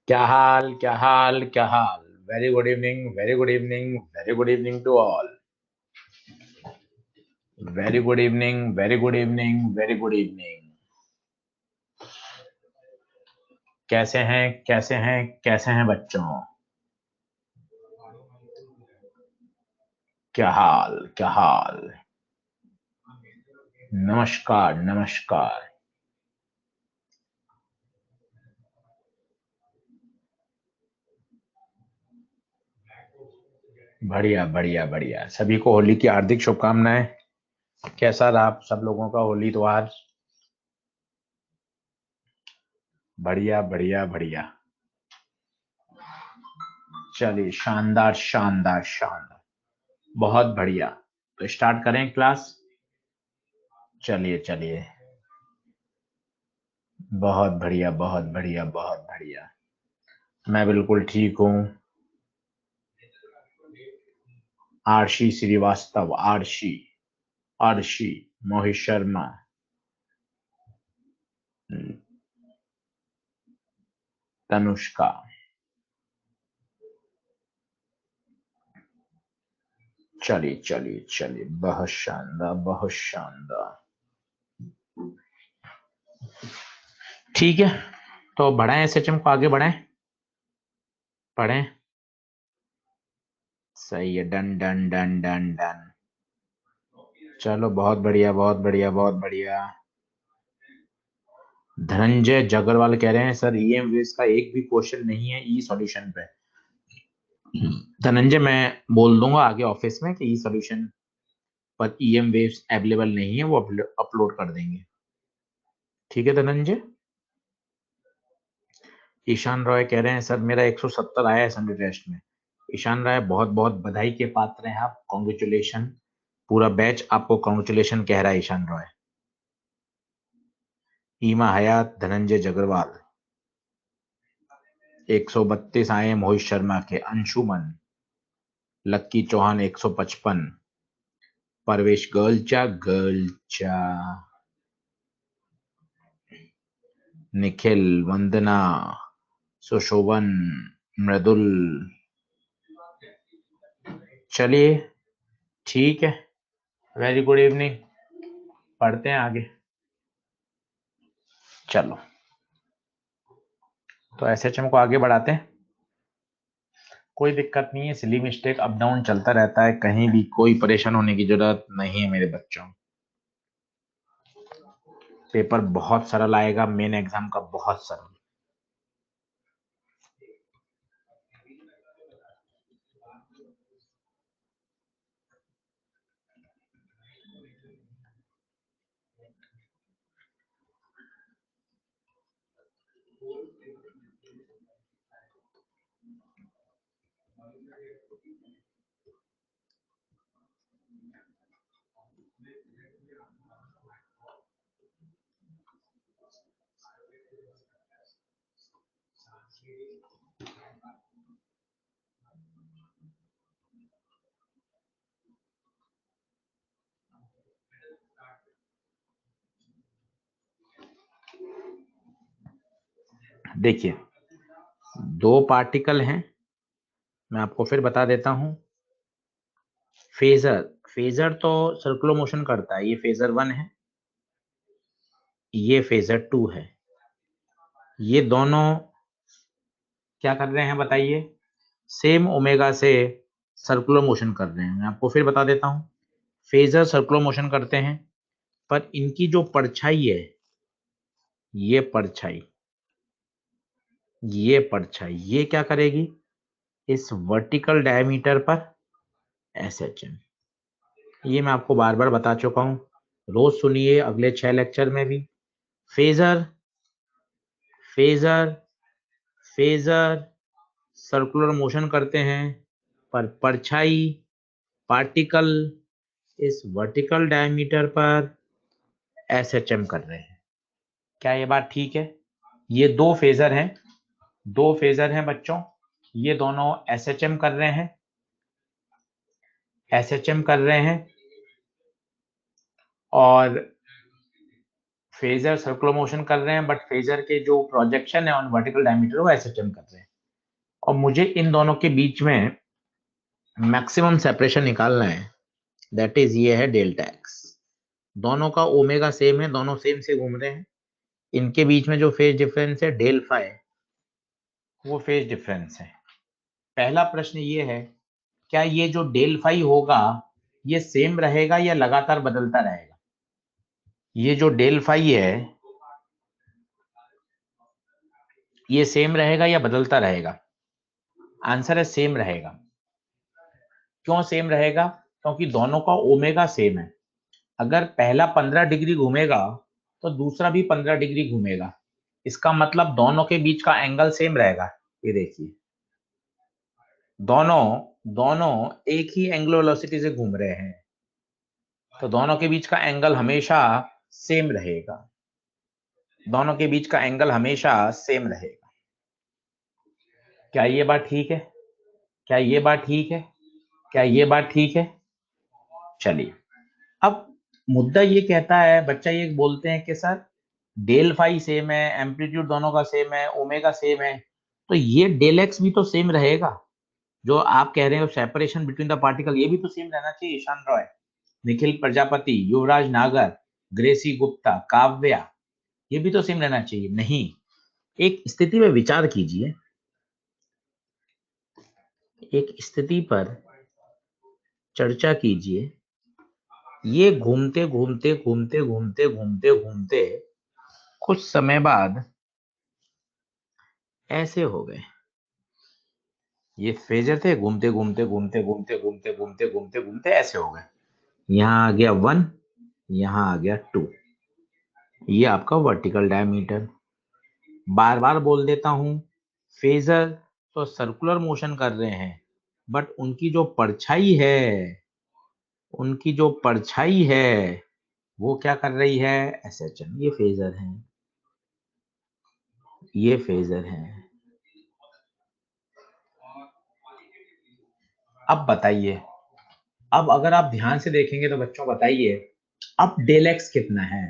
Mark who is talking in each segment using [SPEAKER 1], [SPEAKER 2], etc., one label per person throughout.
[SPEAKER 1] क्या हाल क्या हाल क्या हाल। Very good evening, very good evening, very good evening to all. Very good evening, very good evening, very good evening. कैसे हैं, कैसे हैं, कैसे हैं बच्चों? क्या हाल क्या हाल। नमस्कार नमस्कार। बढ़िया बढ़िया बढ़िया, सभी को होली की हार्दिक शुभकामनाएं। कैसा रहा आप सब लोगों का होली त्योहार? बढ़िया बढ़िया बढ़िया। चलिए, शानदार शानदार शानदार। बहुत बढ़िया। तो स्टार्ट करें क्लास। चलिए चलिए। बहुत बढ़िया बहुत बढ़िया बहुत बढ़िया। मैं बिल्कुल ठीक हूँ। आरशी श्रीवास्तव, आरशी, आरशी, मोहित शर्मा, तनुष्का। चलिए चलिए चलिए, बहुत शानदार बहुत शानदार। ठीक है, तो बढ़ाएं, एसएचएम को आगे बढ़ाएं। पढ़ें। सही है, done done done done done. चलो, बहुत बढ़िया बहुत बढ़िया बहुत बढ़िया। धनंजय जगरवाल कह रहे हैं सर ईएम वेव्स का एक भी क्वेश्चन नहीं है ई सॉल्यूशन पे। धनंजय, मैं बोल दूंगा आगे ऑफिस में कि ई सॉल्यूशन पर ईएम वेव्स अवेलेबल नहीं है, वो अपलोड कर देंगे। ठीक है धनंजय। ईशान रॉय कह रहे हैं सर मेरा 170 आया है संडे टेस्ट में। ईशान राय, बहुत बहुत बधाई के पात्र हैं आप, कॉन्ग्रेचुलेशन। पूरा बैच आपको कॉन्ग्रेचुलेशन कह रहा है ईशान रॉय। ईमा हयात, धनंजय जगरवाल। 132 आए हैं मोहित शर्मा के। अंशुमन, लक्की चौहान 155। परवेश गर्लचा गर्लचा। निखिल, वंदना, सुशोभन, मृदुल। चलिए, ठीक है। Very good evening. पढ़ते हैं आगे। चलो, तो एसएचएम को आगे बढ़ाते हैं। कोई दिक्कत नहीं है, सिली मिस्टेक अप डाउन चलता रहता है, कहीं भी कोई परेशान होने की जरूरत नहीं है मेरे बच्चों। पेपर बहुत सरल आएगा, मेन एग्जाम का बहुत सरल। देखिए, दो पार्टिकल हैं, मैं आपको फिर बता देता हूं। फेजर, फेजर तो सर्कुलर मोशन करता है, ये फेजर 1 है, ये फेजर 2 है। ये दोनों क्या कर रहे हैं बताइए? सेम ओमेगा से सर्कुलर मोशन कर रहे हैं। मैं आपको फिर बता देता हूं, फेजर सर्कुलर मोशन करते हैं, पर इनकी जो परछाई है, ये परछाई, ये परछाई, ये क्या करेगी? इस वर्टिकल डायमीटर पर एसएचएम। ये मैं आपको बार बार बता चुका हूं, रोज सुनिए अगले 6 लेक्चर में भी। Phasor, phasor, phasor circular motion करते हैं, पर परछाई, पार्टिकल इस वर्टिकल डायमीटर पर एसएचएम कर रहे हैं। क्या ये बात ठीक है? ये दो फेजर हैं, दो फेजर हैं बच्चों, ये दोनों एसएचएम कर रहे हैं, एसएचएम कर रहे हैं। और फेजर सर्कुलर मोशन कर रहे हैं, बट फेजर के जो प्रोजेक्शन है ऑन वर्टिकल डायमीटर वो एसएचएम कर रहे हैं, और मुझे इन दोनों के बीच में मैक्सिमम सेपरेशन निकालना है, दैट इज ये है डेल्टा एक्स। दोनों का ओमेगा सेम है, दोनों सेम से घूम रहे हैं, इनके बीच में जो फेज डिफरेंस है डेल फाई, वो फेज डिफरेंस है। पहला प्रश्न ये है, क्या ये जो डेल फाई होगा ये सेम रहेगा या लगातार बदलता रहेगा? ये जो डेल फाई है ये सेम रहेगा या बदलता रहेगा? आंसर है सेम रहेगा। क्यों सेम रहेगा? क्योंकि दोनों का ओमेगा सेम है। अगर पहला 15 डिग्री घूमेगा तो दूसरा भी 15 डिग्री घूमेगा, इसका मतलब दोनों के बीच का एंगल सेम रहेगा। ये देखिए, दोनों दोनों एक ही एंगुलर वेलोसिटी से घूम रहे हैं, तो दोनों के बीच का एंगल हमेशा सेम रहेगा। दोनों के बीच का एंगल हमेशा सेम रहेगा। क्या ये बात ठीक है? क्या ये बात ठीक है? क्या ये बात ठीक है? चलिए, अब मुद्दा ये कहता है, बच्चा ये बोलते हैं कि सर डेल फाई सेम है, एम्पलीट्यूड दोनों का सेम है, ओमेगा सेम है, तो ये डेल एक्स भी तो सेम रहेगा। जो आप कह रहे हो सेपरेशन बिटवीन द पार्टिकल, ये भी तो सेम रहना चाहिए। ईशान रॉय, निखिल प्रजापति, युवराज नागर, ग्रेसी गुप्ता, काव्या, ये भी तो सेम रहना चाहिए। नहीं, एक स्थिति में विचार कीजिए, एक स्थिति पर चर्चा कीजिए। ये घूमते घूमते घूमते घूमते घूमते घूमते कुछ समय बाद ऐसे हो गए। ये फेजर थे, घूमते घूमते घूमते घूमते घूमते घूमते घूमते घूमते ऐसे हो गए। यहाँ आ गया 1, यहाँ आ गया 2। ये आपका वर्टिकल डायमीटर। बार बार बोल देता हूं, फेजर तो सर्कुलर मोशन कर रहे हैं, बट उनकी जो परछाई है, उनकी जो परछाई है वो क्या कर रही है? एसएचएम। ये फेजर है, ये फेजर है। अब बताइए, अब अगर आप ध्यान से देखेंगे तो बच्चों बताइए, अब डेल एक्स कितना है?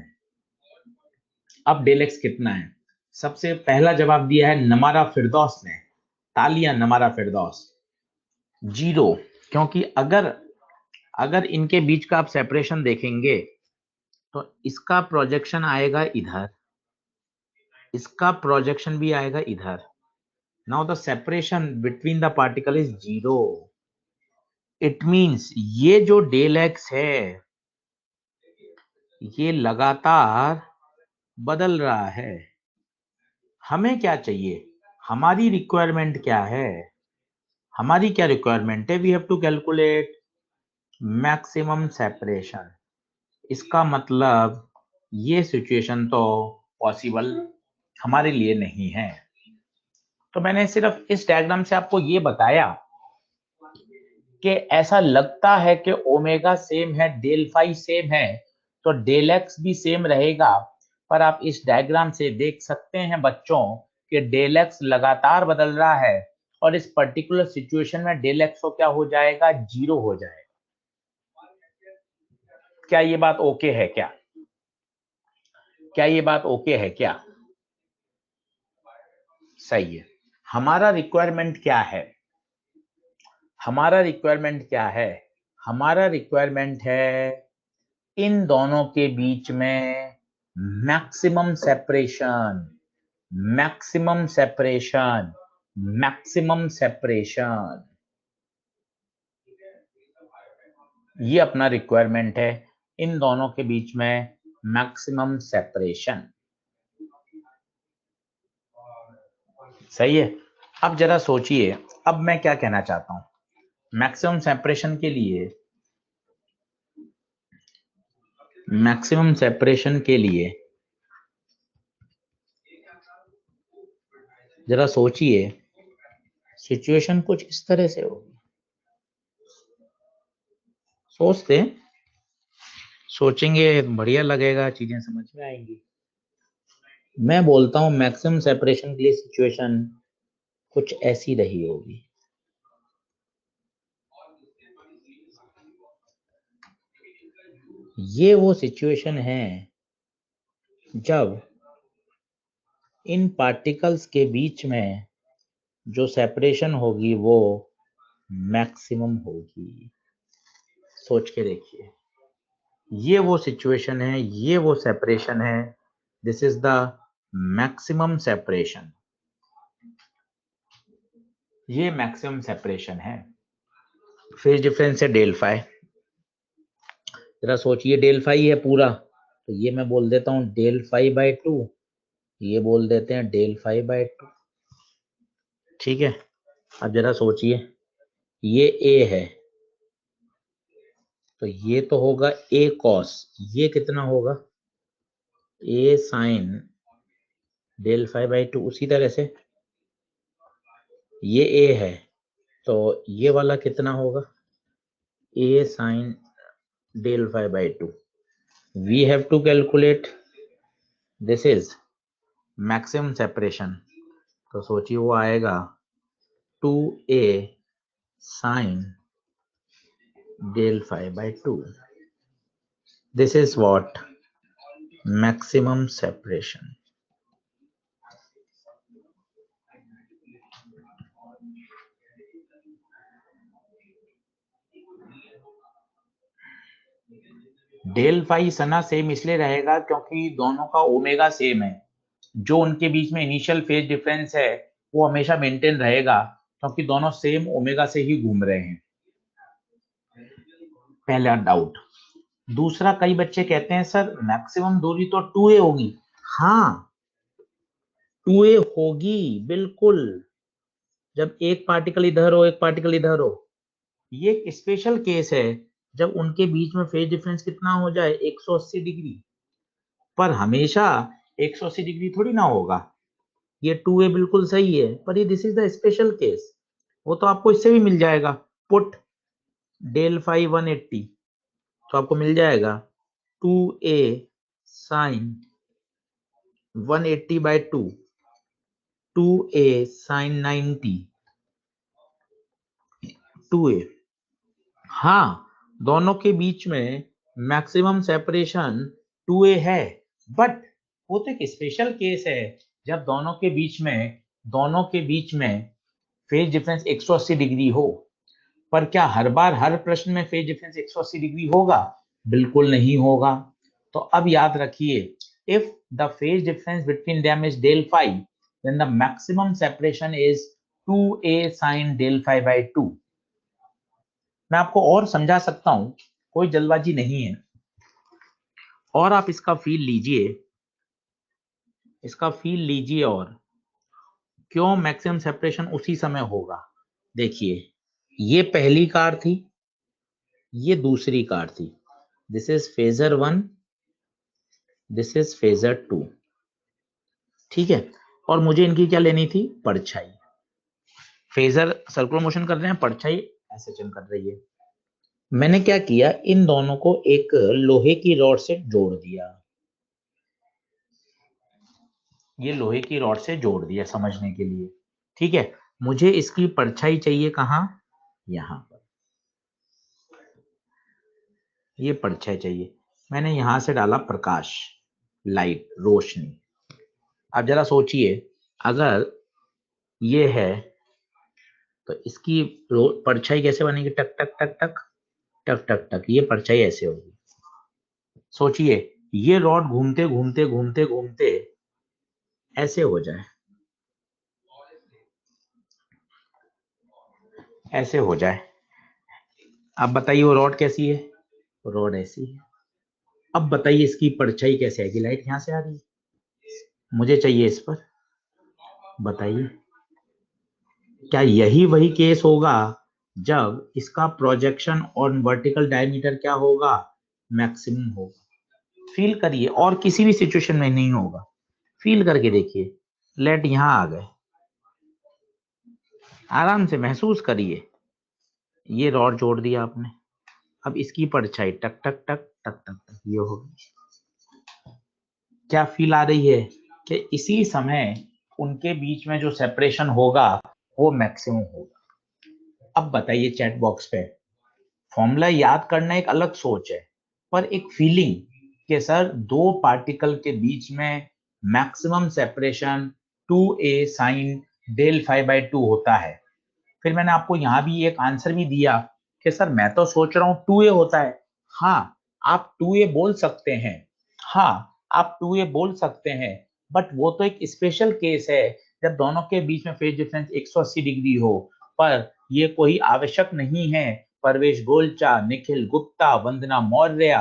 [SPEAKER 1] अब डेल एक्स कितना है? सबसे पहला जवाब दिया है नमारा फिरदौस ने, तालियां नमारा फिरदौस। 0, क्योंकि अगर अगर इनके बीच का आप सेपरेशन देखेंगे तो इसका प्रोजेक्शन आएगा इधर, इसका प्रोजेक्शन भी आएगा इधर। Now the separation between the particle is 0। It means ये जो डेल एक्स है ये लगातार बदल रहा है। हमें क्या चाहिए? हमारी रिक्वायरमेंट क्या है? हमारी क्या रिक्वायरमेंट है? We have to calculate maximum separation. इसका मतलब ये सिचुएशन तो पॉसिबल हमारे लिए नहीं है। तो मैंने सिर्फ इस डायग्राम से आपको ये बताया कि ऐसा लगता है कि ओमेगा सेम है, डेल फाई सेम है, तो डेल एक्स भी सेम रहेगा। पर आप इस डायग्राम से देख सकते हैं बच्चों कि डेल एक्स लगातार बदल रहा है, और इस पर्टिकुलर सिचुएशन में डेल एक्स को क्या हो जाएगा? 0 हो जाएगा। क्या ये बात ओके है? क्या क्या ये बात ओके है? क्या सही है? हमारा रिक्वायरमेंट क्या है? हमारा रिक्वायरमेंट क्या है? हमारा रिक्वायरमेंट है इन दोनों के बीच में maximum separation, maximum separation, maximum separation. ये अपना रिक्वायरमेंट है, इन दोनों के बीच में मैक्सिमम सेपरेशन। सही है? अब जरा सोचिए, अब मैं क्या कहना चाहता हूं। मैक्सिमम सेपरेशन के लिए, मैक्सिमम सेपरेशन के लिए जरा सोचिए, सिचुएशन कुछ इस तरह से होगी। सोचते हैं, सोचेंगे बढ़िया लगेगा, चीजें समझ में आएंगी। मैं बोलता हूं मैक्सिमम सेपरेशन के लिए सिचुएशन कुछ ऐसी रही होगी। ये वो सिचुएशन है जब इन पार्टिकल्स के बीच में जो सेपरेशन होगी वो मैक्सिमम होगी। सोच के देखिए, ये वो सिचुएशन है, ये वो सेपरेशन है। This is the maximum separation, ये मैक्सिमम सेपरेशन है। फेज डिफरेंस है डेल फाई। जरा सोचिए, डेल फाई है पूरा, तो ये मैं बोल देता हूं डेल फाई बाय 2, ये बोल देते हैं डेल फाई बाय 2। ठीक है, अब जरा सोचिए, ये ए है तो ये तो होगा ए कॉस, ये कितना होगा a sine del phi by 2। उसी तरह से ये ए है तो ये वाला कितना होगा a sine del phi by 2। We have to calculate, this is maximum separation, तो सोचिए वो आएगा 2a sine del phi by 2। This is what maximum separation. Del phi सना सेम इसलिए रहेगा क्योंकि दोनों का ओमेगा सेम है। जो उनके बीच में इनिशियल फेज डिफरेंस है वो हमेशा मेंटेन रहेगा क्योंकि दोनों सेम ओमेगा से ही घूम रहे हैं। पहला डाउट। दूसरा, कई बच्चे कहते हैं सर मैक्सिमम दूरी तो 2a होगी। हाँ 2a होगी बिल्कुल, जब एक पार्टिकल इधर हो एक पार्टिकल इधर हो। ये एक स्पेशल केस है जब उनके बीच में फेज डिफरेंस कितना हो जाए 180 डिग्री, पर हमेशा 180 डिग्री थोड़ी ना होगा। ये 2a बिल्कुल सही है, पर ये this is the special case. वो तो आपको इससे भी मिल जाएगा, पुट डेल फाई 180 तो आपको मिल जाएगा 2a sign 180 bye 2, 2a sign 90, 2a। हाँ, दोनों के बीच में मैक्सिमम सेपरेशन 2a है, बट वो तो एक स्पेशल केस है जब दोनों के बीच में फेज डिफरेंस 180 डिग्री हो। पर क्या हर बार हर प्रश्न में फेज डिफरेंस 180 डिग्री होगा? बिल्कुल नहीं होगा। तो अब याद रखिए, if the phase difference between them is del phi, then the maximum separation is 2a sin del phi by 2। मैं आपको और समझा सकता हूं, कोई जल्दबाजी नहीं है, और आप इसका फील लीजिए, और क्यों मैक्सिमम सेपरेशन उसी समय होगा। देखिए, ये पहली कार थी, ये दूसरी कार थी। This is phasor 1, this is phasor 2। ठीक है, और मुझे इनकी क्या लेनी थी, परछाई। फेजर सर्कुलर मोशन कर रहे हैं, परछाई ऐसे चल कर रही है। मैंने क्या किया, इन दोनों को एक लोहे की रॉड से जोड़ दिया। ये लोहे की रॉड से जोड़ दिया समझने के लिए। ठीक है, मुझे इसकी परछाई चाहिए कहां, यहां पर। ये परछाई चाहिए, मैंने यहां से डाला प्रकाश, लाइट, रोशनी। अब जरा सोचिए, अगर ये है तो इसकी परछाई कैसे बनेगी, टक टक टक टक टक टक टक, ये परछाई ऐसे होगी। सोचिए, ये रॉड घूमते घूमते घूमते घूमते ऐसे हो जाए, ऐसे हो जाए। अब बताइए वो रॉड कैसी है, रॉड ऐसी है। अब बताइए इसकी परछाई कैसे आएगी, लाइट यहां से आ रही है, मुझे चाहिए इस पर। बताइए, क्या यही वही केस होगा जब इसका प्रोजेक्शन और वर्टिकल डायमीटर क्या होगा, मैक्सिमम होगा। फील करिए, और किसी भी सिचुएशन में नहीं होगा। फील करके देखिए, लेट यहां आ गए, आराम से महसूस करिए। ये रॉड जोड़ दिया आपने, अब इसकी परछाई टक टक टक टक टक टक ये होगी। क्या फील आ रही है कि इसी समय उनके बीच में जो सेपरेशन होगा वो मैक्सिमम होगा। अब बताइए चैट बॉक्स पे, फॉर्मूला याद करना एक अलग सोच है, पर एक फीलिंग, कि सर दो पार्टिकल के बीच में maximum separation 2a sine del phi by 2 होता है। फिर मैंने आपको यहाँ भी एक आंसर भी दिया कि सर मैं तो सोच रहा हूँ 2a होता है। हाँ, आप 2a बोल सकते हैं, हाँ आप 2a बोल सकते हैं, बट वो तो एक स्पेशल केस है जब दोनों के बीच में फेज डिफरेंस 180 डिग्री हो। पर ये कोई आवश्यक नहीं है परवेश गोलचा, निखिल गुप्ता, वंदना मौर्य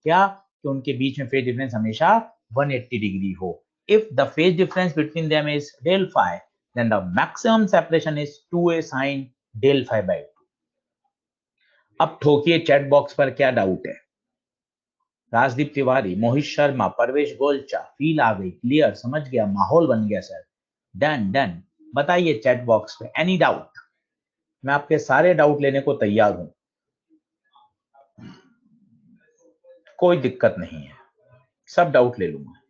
[SPEAKER 1] क्या कि उनके बीच में फेज डिफरेंस हमेशा 180 डिग्री हो। If the phase difference between them is del phi, then the maximum separation is 2a sin del phi by 2। अब ठोकिए चैट बॉक्स पर क्या डाउट है। राजदीप तिवारी, मोहित शर्मा, परवेश गोलचा, फील आ गई, क्लियर, समझ गया, माहौल बन गया सर, डन डन। बताइए चैट बॉक्स पे एनी डाउट, मैं आपके सारे डाउट लेने को तैयार हूं, कोई दिक्कत नहीं है, सब डाउट ले लूंगा।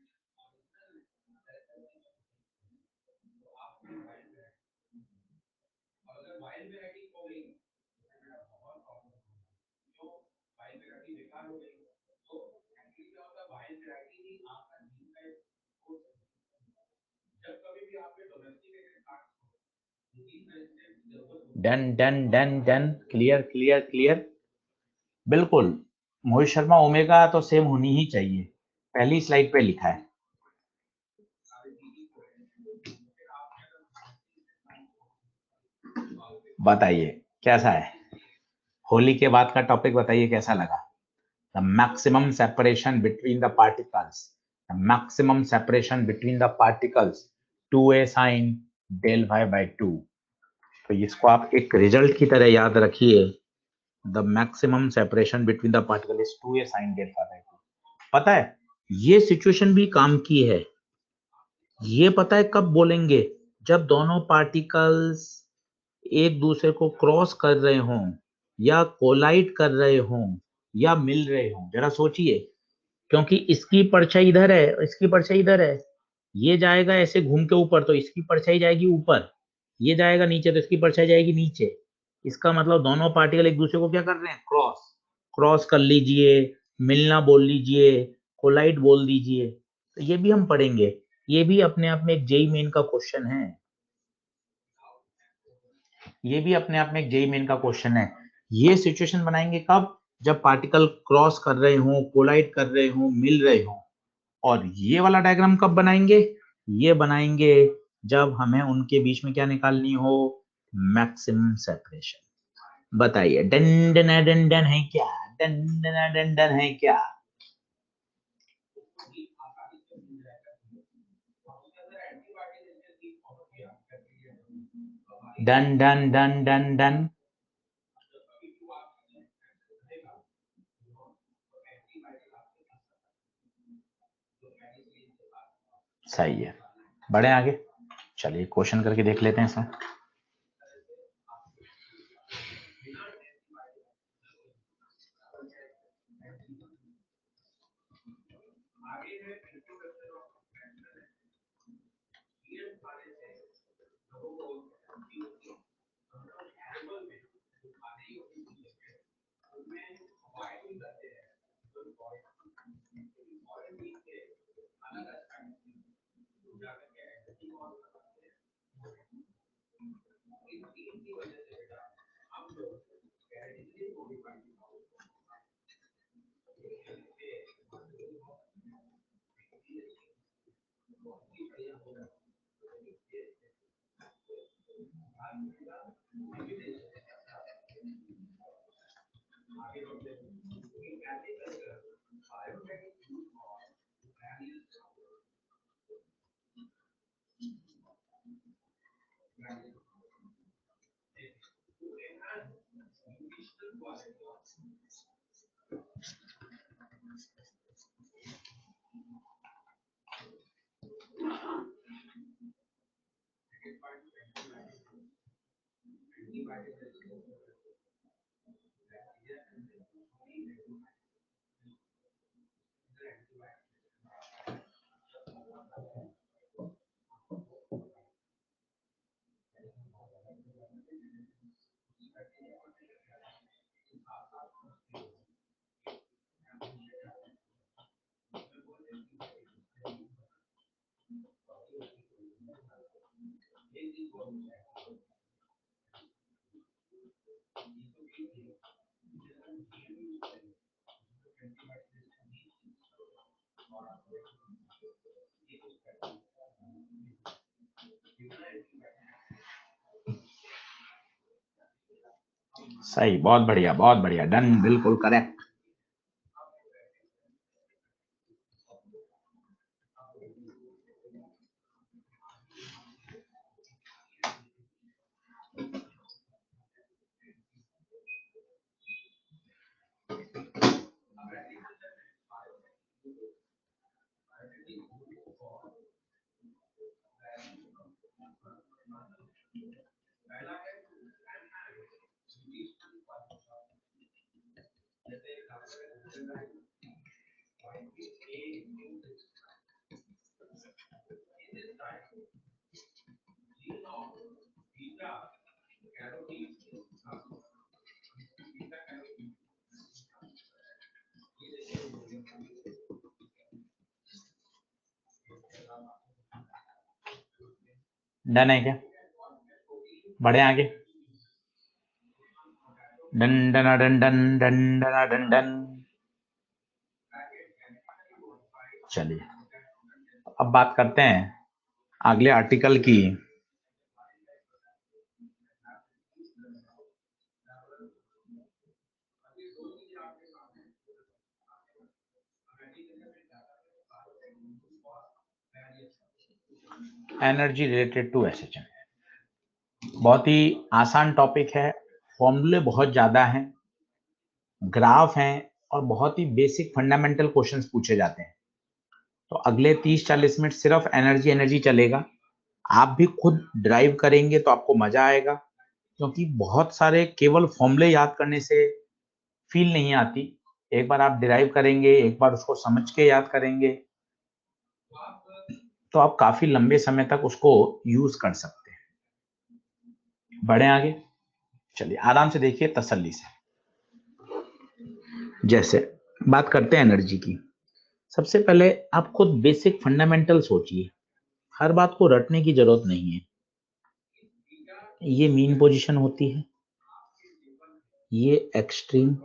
[SPEAKER 1] Done done done done, clear clear clear, बिल्कुल। मोहित शर्मा, ओमेगा तो सेम होनी ही चाहिए, पहली स्लाइड पे लिखा है। बताइए कैसा है, होली के बाद का टॉपिक बताइए कैसा लगा। The maximum separation between the particles, the maximum separation between the particles 2a sine del phi by 2। तो इसको आप एक रिजल्ट की तरह याद रखिए, the maximum separation between the particle is 2a sine del phi by 2। पता है ये सिचुएशन भी काम की है, ये पता है कब बोलेंगे, जब दोनों पार्टिकल्स एक दूसरे को क्रॉस कर रहे हों या कोलाइड कर रहे हों या मिल रहे हों। जरा सोचिए, क्योंकि इसकी परछाई इधर है, इसकी परछाई इधर है, ये जाएगा ऐसे घूम के ऊपर तो इसकी परछाई जाएगी ऊपर, ये जाएगा नीचे तो इसकी परछाई जाएगी नीचे। इसका मतलब दोनों पार्टिकल एक दूसरे को क्या कर रहे हैं, क्रॉस। क्रॉस कर लीजिए, मिलना बोल लीजिए, कोलाइड बोल दीजिए, तो ये भी हम पढ़ेंगे, ये भी अपने आप में एक जेई मेन का क्वेश्चन है, ये भी अपने आप में एक जेई मेन का क्वेश्चन है। ये सिचुएशन बनाएंगे कब, जब पार्टिकल क्रॉस कर रहे हों, कोलाइड कर रहे हों, मिल रहे हों। और ये वाला डायग्राम कब बनाएंगे, ये बनाएंगे जब हमें उनके बीच में क्या निकालनी हो, मैक्सिमम सेपरेशन। बताइए डन डन डन डन है क्या, डन डन डन डन है क्या। Done done done done done, सही है। बढ़े आगे, चलिए क्वेश्चन करके देख लेते हैं सर। सही, बहुत बढ़िया, डन, बिल्कुल करेक्ट। डन है क्या? बढ़े आगे। Done done done done done done done done. चलिए अब बात करते हैं अगले आर्टिकल की। Energy related to SHM. बहुत ही आसान टॉपिक है, फॉर्मूले बहुत ज्यादा हैं, ग्राफ हैं और बहुत ही बेसिक फंडामेंटल क्वेश्चंस पूछे जाते हैं। तो अगले 30-40 मिनट सिर्फ एनर्जी एनर्जी चलेगा। आप भी खुद ड्राइव करेंगे तो आपको मजा आएगा, क्योंकि बहुत सारे केवल फॉर्मूले याद करने से फील नहीं आती। एक बार आप ड्राइव करेंगे, एक बार उसको समझ के याद करेंगे, तो आप काफी लंबे समय तक उसको यूज कर सकते हैं। बढ़े आगे। चलिए आराम से देखिए, तसल्ली से। जैसे बात करते हैं एनर्जी की, सबसे पहले आप खुद बेसिक फंडामेंटल सोचिए, हर बात को रटने की जरूरत नहीं है। ये मीन पोजीशन होती है, ये एक्सट्रीम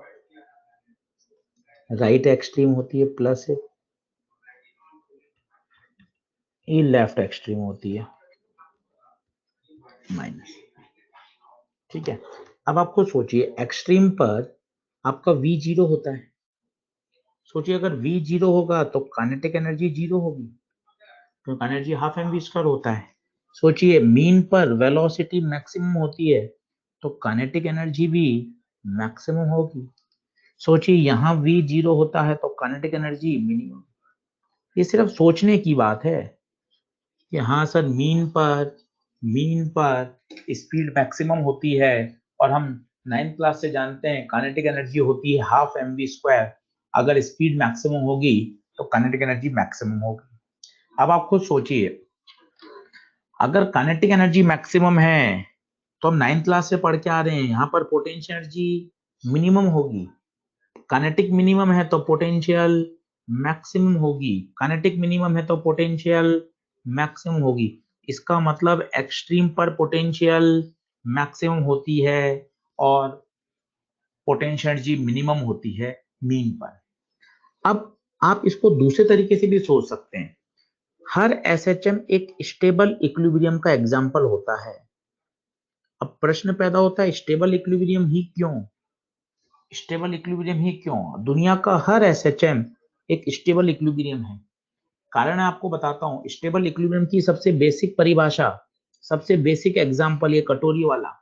[SPEAKER 1] राइट एक्सट्रीम होती है प्लस है, ये लेफ्ट एक्सट्रीम होती है माइनस। ठीक है, अब आपको सोचिए एक्सट्रीम पर आपका V जीरो होता है। सोचिए अगर V जीरो होगा तो काइनेटिक एनर्जी जीरो होगी, तो energy half m v square होता है। सोचिए मीन पर वेलोसिटी मैक्सिमम होती है, तो काइनेटिक एनर्जी भी मैक्सिमम होगी। सोचिए यहाँ V जीरो होता है तो काइनेटिक एनर्जी मिनिमम। ये सिर्फ सोचने की बात है कि हाँ सर, मीन पर स्पीड मैक्सिमम होती है, और हम 9th क्लास से जानते हैं काइनेटिक एनर्जी होती है हाफ एम वी स्क्वायर। अगर स्पीड मैक्सिमम होगी तो काइनेटिक एनर्जी मैक्सिमम होगी। अब आप खुद सोचिए, अगर काइनेटिक एनर्जी मैक्सिमम है तो हम 9th क्लास से पढ़ के आ रहे हैं, यहाँ पर पोटेंशियल एनर्जी मिनिमम होगी। काइनेटिक मिनिमम है तो पोटेंशियल मैक्सिमम होगी, काइनेटिक मिनिमम है तो पोटेंशियल मैक्सिमम होगी। इसका मतलब एक्सट्रीम पर पोटेंशियल मैक्सिमम होती है और पोटेंशियल एनर्जी मिनिमम होती है मीन पर। अब आप इसको दूसरे तरीके से भी सोच सकते हैं, हर एसएचएम एक स्टेबल इक्विलिब्रियम का एग्जांपल होता है। अब प्रश्न पैदा होता है, स्टेबल इक्विलिब्रियम ही क्यों? स्टेबल इक्विलिब्रियम ही क्यों? दुनिया का हर एसएचएम एक स्टेबल इक्विलिब्रियम है। कारण आपको बताता हूं, स्टेबल इक्विलिब्रियम की सबसे बेसिक परिभाषा, सबसे बेसिक एग्जांपल, ये कटोरी वाला।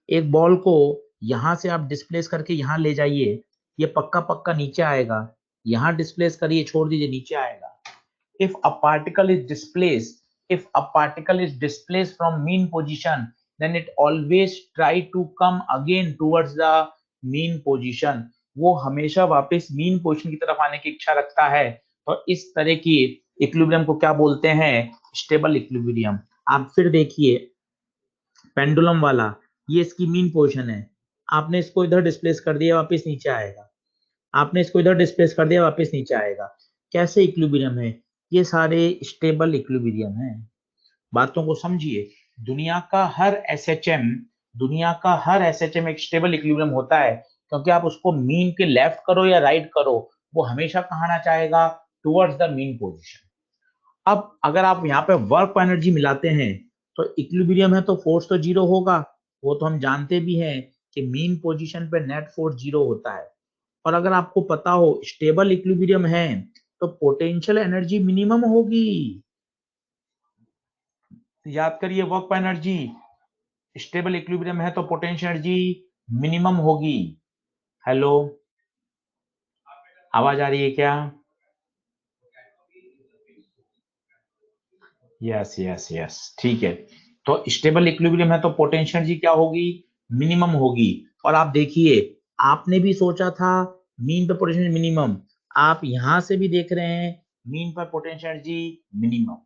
[SPEAKER 1] एक बॉल को यहां से आप डिस्प्लेस करके यहां ले जाइए, ये पक्का पक्का नीचे आएगा। यहां डिस्प्लेस करिए, छोड़ दीजिए, नीचे आएगा। if a particle is displaced if a particle is displaced from mean position, then it always try to come again towards the mean position। वो हमेशा वापस मीन पोजीशन की तरफ आने की इच्छा रखता है। तो इस तरह की इक्विलिब्रियम को क्या बोलते हैं? Stable equilibrium. आप फिर देखिए पेंडुलम वाला, ये इसकी मीन पोजीशन है, आपने इसको इधर डिस्प्लेस कर दिया, वापस नीचे आएगा। आपने इसको इधर डिस्प्लेस कर दिया, वापस नीचे आएगा। कैसे इक्विलिब्रियम है? ये सारे स्टेबल इक्विलिब्रियम है। बातों को समझिए, दुनिया का हर एसएचएम एक स्टेबल इक्विलिब्रियम होता है, क्योंकि आप उसको मीन के लेफ्ट करो या राइट करो, वो हमेशा कहाँ आना चाहेगा? Towards the mean position. अब अगर आप यहाँ पे वर्क एनर्जी मिलाते हैं तो इक्विलिब्रियम है तो फोर्स तो जीरो होगा, वो तो हम जानते भी हैं कि मीन पोजीशन पे नेट फोर्स 0 होता है, और अगर आपको पता हो स्टेबल इक्विलिब्रियम है तो पोटेंशियल एनर्जी मिनिमम होगी। याद करिए, वर्क पर एनर्जी स्टेबल इक्विलिब्रियम है तो पोटेंशियल एनर्जी मिनिमम होगी। हेलो, आवाज आ रही है क्या? यस यस यस, ठीक है। तो स्टेबल इक्विलिब्रियम है तो पोटेंशियल एनर्जी क्या होगी? मिनिमम होगी। और आप देखिए, आपने भी सोचा था मीन पे पोटेंशियल मिनिमम, आप यहां से भी देख रहे हैं मीन पर पोटेंशियल एनर्जी मिनिमम।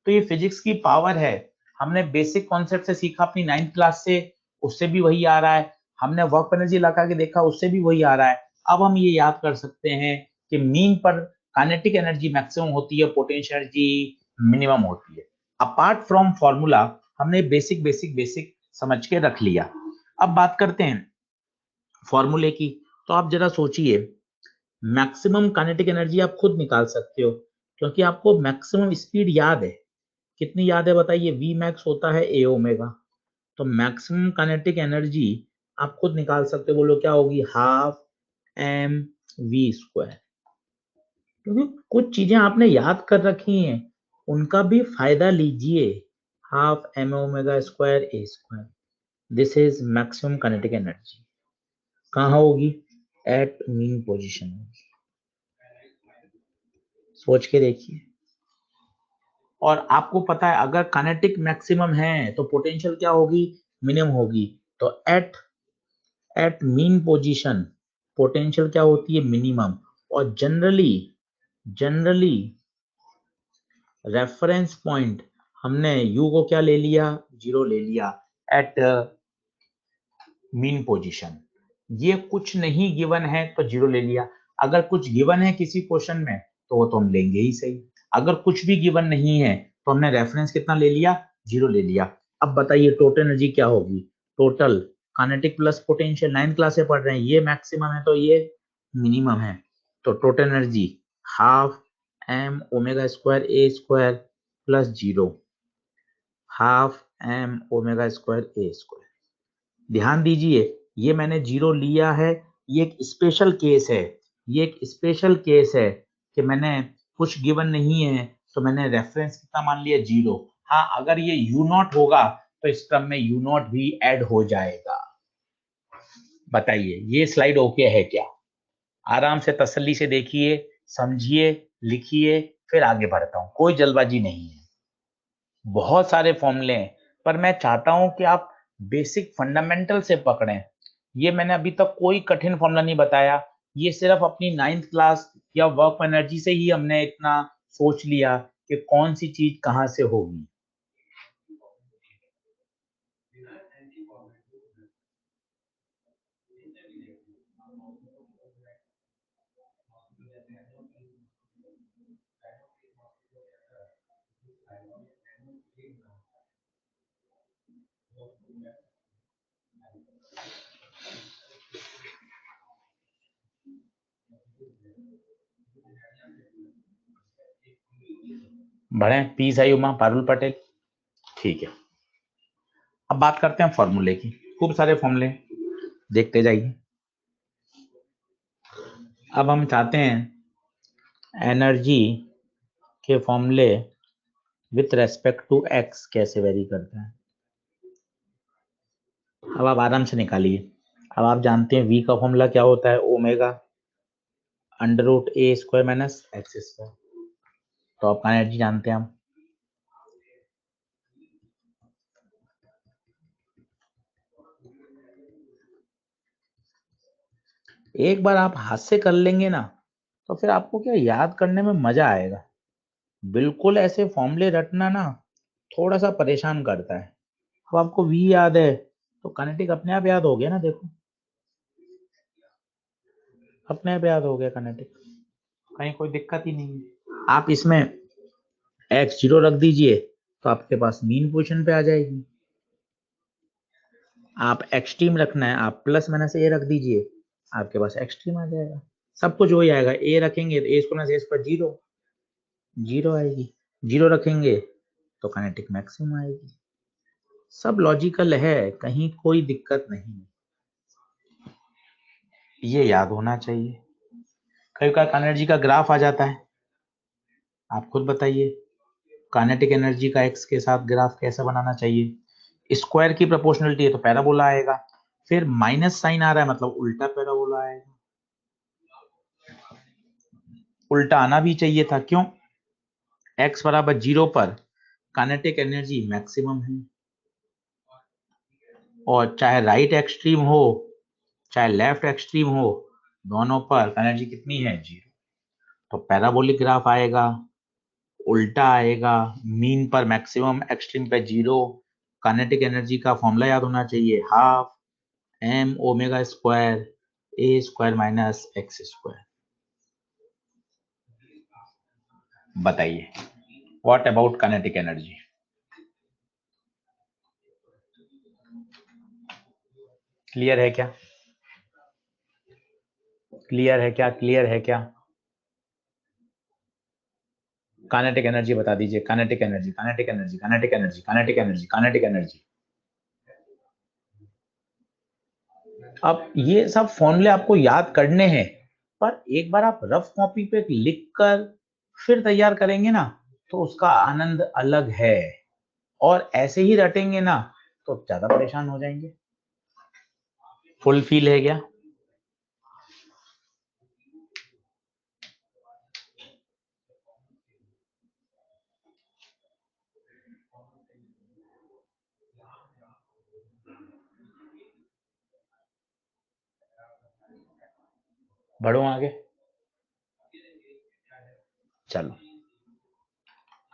[SPEAKER 1] तो ये फिजिक्स की पावर है। हमने बेसिक कॉन्सेप्ट से सीखा अपनी 9th क्लास से, उससे भी वही आ रहा है। हमने वर्क एनर्जी लगा के देखा, उससे भी वही आ रहा है। अब हम ये याद कर सकते हैं कि मीन पर काइनेटिक एनर्जी मैक्सिमम होती है, पोटेंशियल एनर्जी मिनिमम होती है। अपार्ट फ्रॉम फॉर्मूला हमने बेसिक बेसिक बेसिक समझ के रख लिया। अब बात करते हैं फॉर्मूले की। तो आप जरा सोचिए, मैक्सिमम काइनेटिक एनर्जी आप खुद निकाल सकते हो, क्योंकि आपको मैक्सिमम स्पीड याद है। कितनी याद है बताइए? वी मैक्स होता है ए ओमेगा। तो मैक्सिमम काइनेटिक एनर्जी आप खुद निकाल सकते हो। बोलो क्या होगी? Half m v square. क्योंकि कुछ चीजें आपने याद कर रखी हैं, उनका भी फायदा लीजिए। Half M omega square A square, this is maximum kinetic energy. कहाँ होगी? एट मीन पोजीशन होगी। सोच के देखिए। और आपको पता है अगर काइनेटिक मैक्सिमम है तो पोटेंशियल क्या होगी? मिनिमम होगी। तो एट मीन पोजीशन पोटेंशियल क्या होती है? मिनिमम। और जनरली रेफरेंस पॉइंट हमने यू को क्या ले लिया? 0 ले लिया एट मीन पोजीशन। ये कुछ नहीं गिवन है तो 0 ले लिया। अगर कुछ गिवन है किसी क्वेश्चन में तो वो तो हम लेंगे ही सही। अगर कुछ भी गिवन नहीं है तो हमने रेफरेंस कितना ले लिया? 0 ले लिया। अब बताइए टोटल एनर्जी क्या होगी? Total kinetic plus potential, 9th class से पढ़ रहे हैं, ये मैक्सिमम है तो ये मिनिमम है। तो total energy half M omega square ए square plus 0, half M omega square ए स्क्वायर। ध्यान दीजिए, ये मैंने 0 लिया है, ये एक स्पेशल केस है। ये एक स्पेशल केस है कि मैंने कुछ गिवन नहीं है तो मैंने रेफरेंस कितना मान लिया? 0। हाँ, अगर ये यू नॉट होगा तो इस क्रम में यू नॉट भी ऐड हो जाएगा। बताइए ये स्लाइड ओके है क्या? आराम से तसल्ली से देखिए, समझिए, लिखिए, फिर आगे बढ़ता हूं। कोई जल्दबाजी नहीं है। बहुत सारे फॉर्मूले हैं, पर मैं चाहता हूं कि आप बेसिक फंडामेंटल से पकड़ें। ये मैंने अभी तक कोई कठिन फॉर्मूला नहीं बताया। ये सिर्फ अपनी 9th क्लास या वर्क एनर्जी से ही हमने इतना सोच लिया कि कौन सी चीज कहां से होगी। बढ़े पी साई उमा पारुल पटेल। ठीक है, अब बात करते हैं फॉर्मूले की। खूब सारे फॉर्मूले देखते जाइए। अब हम चाहते हैं एनर्जी के फॉर्मूले विथ रेस्पेक्ट टू एक्स कैसे वेरी करते हैं। अब आप आराम से निकालिए। अब आप जानते हैं वी का फॉर्मूला क्या होता है? ओमेगा अंडर रूट ए स्क्वायर माइनस एक्स स्क्वायर। तो आपका एनर्जी जानते हैं हम। एक बार आप हाथ से कर लेंगे ना तो फिर आपको क्या याद करने में मजा आएगा। बिल्कुल ऐसे फॉर्मूले रटना ना थोड़ा सा परेशान करता है। अब आपको वी याद है तो काइनेटिक अपने आप याद हो गया ना। देखो, अपने आप याद हो गया काइनेटिक, कहीं कोई दिक्कत ही नहीं है। आप इसमें एक्स 0 रख दीजिए तो आपके पास मीन पोजीशन पे आ जाएगी। आप एक्सट्रीम रखना है, आप प्लस माइनस ए रख दीजिए, आपके पास एक्सट्रीम आ जाएगा। सब कुछ वही आएगा। ए रखेंगे तो ए स्क्वायर माइनस ए पर 0, 0 आएगी। 0 रखेंगे तो काइनेटिक मैक्सिमम आएगी। सब लॉजिकल है, कहीं कोई दिक्कत नहीं। ये याद होना चाहिए। कई बार एनर्जी का ग्राफ आ जाता है, आप खुद बताइए काइनेटिक एनर्जी का एक्स के साथ ग्राफ कैसे बनाना चाहिए। स्क्वायर की प्रोपोर्शनलिटी है तो पैराबोला आएगा, फिर माइनस साइन आ रहा है मतलब उल्टा पैराबोला आएगा। उल्टा आना भी चाहिए था, क्यों? x बराबर 0 पर काइनेटिक एनर्जी मैक्सिमम है, और चाहे राइट एक्सट्रीम हो चाहे लेफ्ट एक्सट्रीम हो, दोनों पर एनर्जी कितनी है? 0। तो पैराबोलिक ग्राफ आएगा, उल्टा आएगा, मीन पर मैक्सिमम, एक्सट्रीम पे 0। काइनेटिक एनर्जी का फॉर्मूला याद होना चाहिए, हाफ एम ओमेगा स्क्वायर ए स्क्वायर माइनस एक्स स्क्वायर। बताइए what about kinetic energy? Clear है क्या? क्लियर है क्या? क्लियर है क्या? काइनेटिक एनर्जी बता दीजिए, kinetic energy, kinetic energy, kinetic energy, kinetic energy, kinetic energy. अब ये सब फॉर्मूले आपको याद करने हैं, पर एक बार आप रफ कॉपी पे लिख कर फिर तैयार करेंगे ना तो उसका आनंद अलग है, और ऐसे ही रटेंगे ना तो ज्यादा परेशान हो जाएंगे। फुल फील है क्या? बढ़ो आगे, चलो।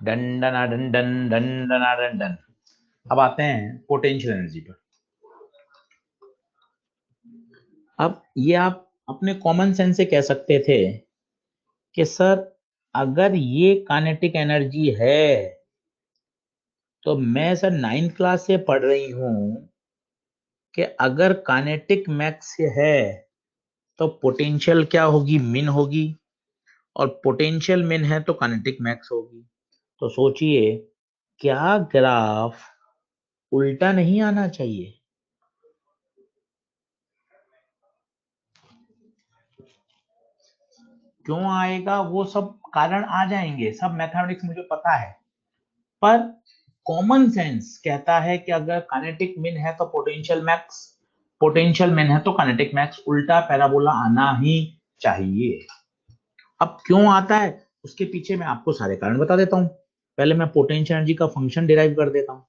[SPEAKER 1] डन डना डन डन डन डना डन डन। अब आते हैं पोटेंशियल एनर्जी पर। अब ये आप अपने कॉमन सेंस से कह सकते थे कि सर अगर ये काइनेटिक एनर्जी है तो मैं सर 9th क्लास से पढ़ रही हूं कि अगर काइनेटिक मैक्स है तो पोटेंशियल क्या होगी? मिन होगी, और पोटेंशियल मिन है तो काइनेटिक मैक्स होगी। तो सोचिए क्या ग्राफ उल्टा नहीं आना चाहिए? क्यों आएगा? वो सब कारण आ जाएंगे, सब मैथमेटिक्स मुझे पता है, पर कॉमन सेंस कहता है कि अगर काइनेटिक मिन है तो पोटेंशियल मैक्स, पोटेंशियल मिन है तो काइनेटिक मैक्स, उल्टा पैराबोला आना ही चाहिए। अब क्यों आता है उसके पीछे मैं आपको सारे कारण बता देता हूं। पहले मैं पोटेंशियल एनर्जी का फंक्शन डिराइव कर देता हूं।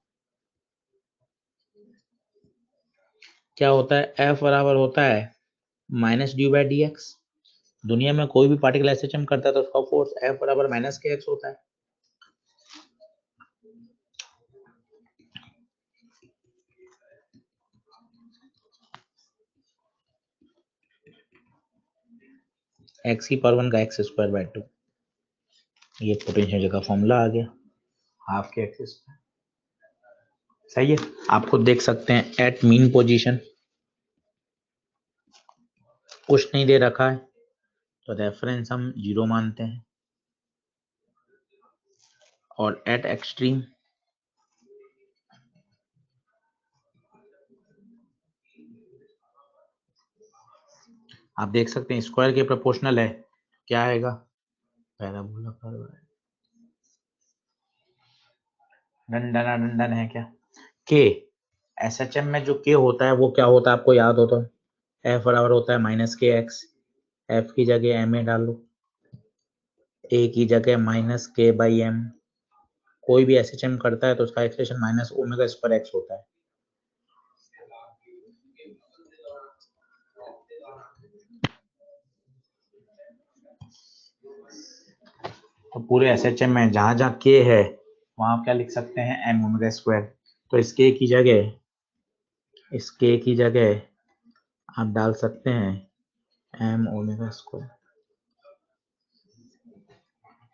[SPEAKER 1] क्या होता है? एफ बराबर होता है minus D by D x. दुनिया में कोई भी पार्टिकल एसएचएम करता है तो उसका फोर्स एफ बराबर माइनस के एक्स होता है। एक्स की पावर 1 का एक्स स्क्वायर बाय 2, ये पोटेंशियल का फॉर्मूला आ गया, हाफ के एक्स स्क्वायर। सही है, आप खुद देख सकते हैं एट मीन पोजीशन कुछ नहीं दे रखा है तो रेफरेंस हम 0 मानते हैं, और एट एक्सट्रीम आप देख सकते हैं स्क्वायर के प्रोपोर्शनल है, क्या आएगा? पैराबोला कर्व है। डंडन डंडन है क्या? के एसएचएम में जो के होता है वो क्या होता है आपको याद हो तो? एफ बराबर होता है माइनस के एक्स, एफ की जगह एम ए डालो, ए की जगह माइनस के बाई एम। कोई भी एसएचएम करता है तो उसका expression minus omega square x होता है। तो पूरे एसएचएम में जहां जहां के है वहां क्या लिख सकते हैं? M omega square. तो इस के की जगह, इस के की जगह आप डाल सकते हैं एम ओमेगा स्क्वायर।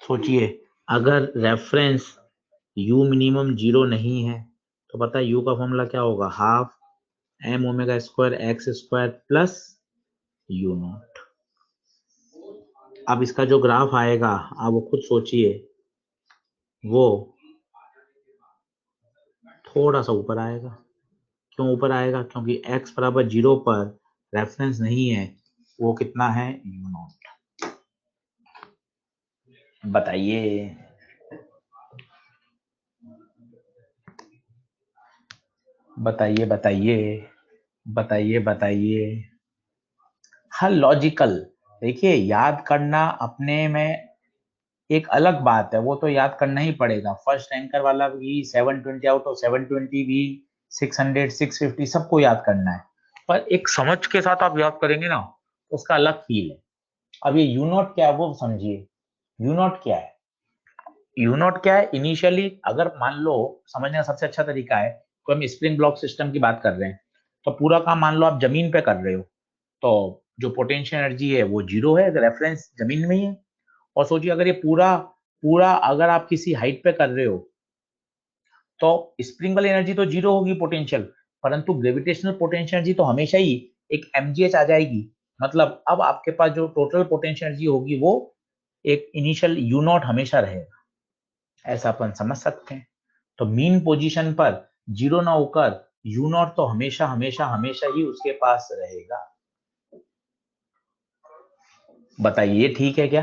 [SPEAKER 1] सोचिए अगर रेफरेंस यू मिनिमम 0 नहीं है तो पता है यू का फॉर्मूला क्या होगा? Half M omega square x square plus U naught. अब इसका जो ग्राफ आएगा आप वो खुद सोचिए, वो थोड़ा सा ऊपर आएगा। क्यों ऊपर आएगा? क्योंकि x बराबर 0 पर रेफरेंस नहीं है वो कितना है, यू नॉट। बताइए बताइए बताइए बताइए बताइए। हाँ, लॉजिकल। देखिए, याद करना अपने में एक अलग बात है, वो तो याद करना ही पड़ेगा। फर्स्ट रैंकर वाला भी 720 आउट ऑफ 720 भी 600 650 सबको याद करना है, पर एक समझ के साथ आप याद करेंगे ना, उसका अलग फील है। अब ये यू नॉट क्या है वो समझिए। यू नॉट क्या है? यू नॉट क्या है? इनिशियली अगर मान लो, समझने का सबसे अच्छा तरीका है, तो हम स्प्रिंग ब्लॉक सिस्टम की बात कर रहे हैं, तो पूरा काम मान लो आप जमीन पे कर रहे हो, तो जो पोटेंशियल एनर्जी है वो जीरो है, रेफरेंस जमीन में ही है। और सोचिए अगर ये पूरा पूरा अगर आप किसी हाइट पे कर रहे हो, तो स्प्रिंग वाली एनर्जी तो जीरो होगी पोटेंशियल, परंतु ग्रेविटेशनल पोटेंशियल एनर्जी तो हमेशा ही एक mgh आ जाएगी। मतलब अब आपके पास जो टोटल पोटेंशियल एनर्जी होगी वो एक इनिशियल यू नॉट हमेशा रहेगा, ऐसा अपन समझ सकते हैं। तो मीन पोजीशन पर जीरो ना होकर यू नॉट तो हमेशा हमेशा हमेशा ही उसके पास रहेगा। बताइए ठीक है क्या?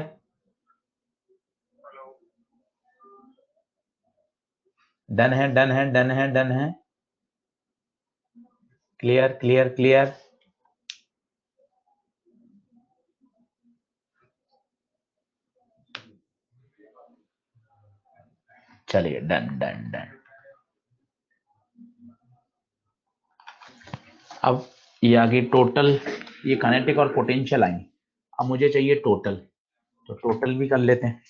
[SPEAKER 1] डन है, डन है, डन है, डन है। Clear clear clear. चलिए, डन डन डन। अब ये आगे टोटल, ये काइनेटिक और पोटेंशियल आई। अब मुझे चाहिए टोटल, तो टोटल भी कर लेते हैं।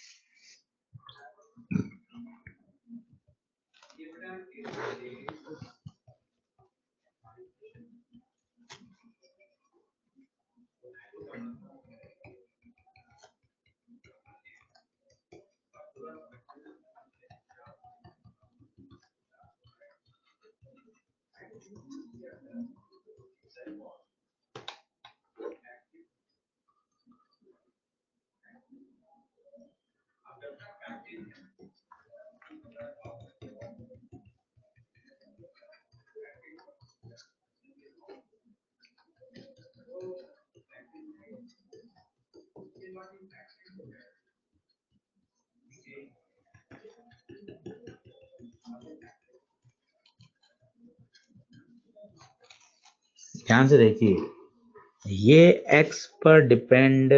[SPEAKER 1] ध्यान से देखिए, ये x पर डिपेंड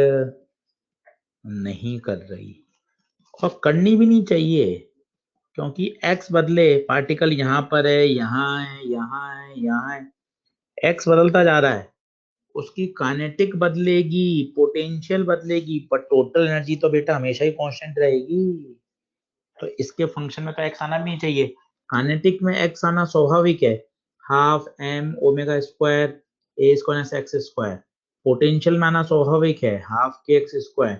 [SPEAKER 1] नहीं कर रही, और करनी भी नहीं चाहिए, क्योंकि x बदले पार्टिकल यहाँ पर है, यहाँ है, यहाँ है, यहाँ है, x बदलता जा रहा है, उसकी काइनेटिक बदलेगी, पोटेंशियल बदलेगी, पर टोटल एनर्जी तो बेटा हमेशा ही कांस्टेंट रहेगी। तो इसके फंक्शन में तो x आना भी नहीं चाहिए। काइनेटिक में x आना स्वाभाविक है, हाफ m ओमेगा स्क्वायर ए स्क्वायर एक्स स्क्वायर। पोटेंशियल में आना स्वाभाविक है, हाफ के एक्स स्क्वायर,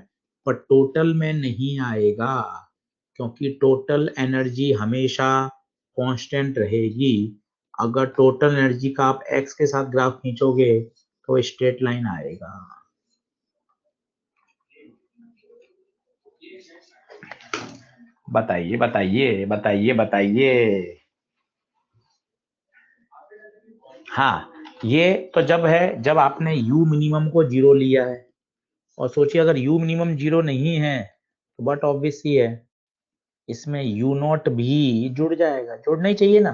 [SPEAKER 1] पर टोटल में नहीं आएगा, क्योंकि टोटल एनर्जी हमेशा कांस्टेंट रहेगी। अगर टोटल एनर्जी का आप x के साथ ग्राफ खींचोगे तो स्ट्रेट लाइन आएगा। बताइए बताइए बताइए बताइए। हाँ, ये तो जब है जब आपने यू मिनिमम को जीरो लिया है, और सोचिए अगर यू मिनिमम जीरो नहीं है तो बट ऑब्वियस ही है, इसमें यू नॉट भी जुड़ जाएगा, जुड़ना ही चाहिए ना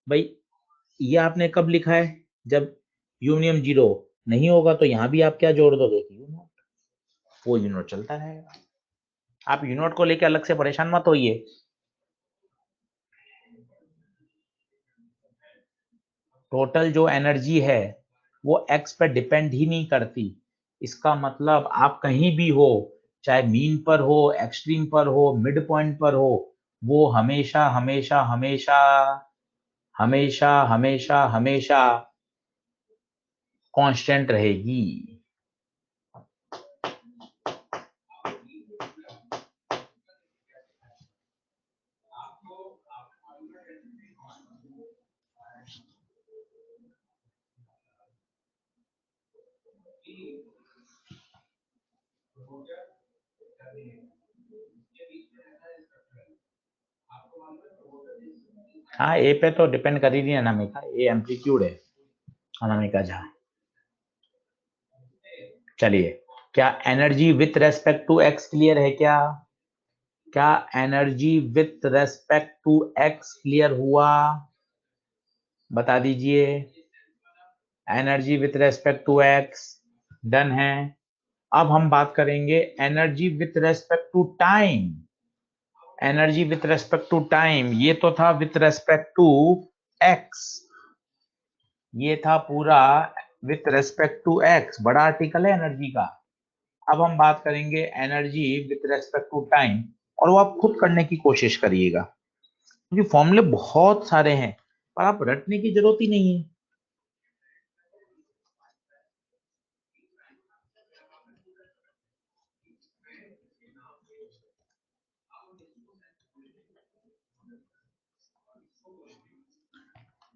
[SPEAKER 1] भाई। ये आपने कब लिखा है? जब यू मिनिमम जीरो नहीं होगा, तो यहाँ भी आप क्या जोड़ दोगे, यू नॉट, वो यू नॉट चलता रहेगा। आप यू नॉट को लेकर अलग से परेशान मत होइए। टोटल जो एनर्जी है वो एक्स पर डिपेंड ही नहीं करती। इसका मतलब आप कहीं भी हो, चाहे मीन पर हो, एक्सट्रीम पर हो, मिड पॉइंट पर हो, वो हमेशा हमेशा हमेशा हमेशा हमेशा हमेशा कांस्टेंट रहेगी। हाँ, ए पे तो डिपेंड कर ही नहीं अनामिका, ये एम्पलीट्यूड है अनामिका झा। चलिए, क्या energy with respect to x clear है क्या? क्या energy with respect to x clear हुआ? बता दीजिए। Energy with respect to x done है। अब हम बात करेंगे energy with respect to time. Energy with respect to time, ये तो था विथ रेस्पेक्ट टू एक्स, ये था पूरा विथ रेस्पेक्ट टू एक्स, बड़ा आर्टिकल है एनर्जी का। अब हम बात करेंगे energy with respect to time, और वो आप खुद करने की कोशिश करिएगा, क्योंकि फॉर्मूले बहुत सारे हैं पर आप रटने की जरूरत ही नहीं है।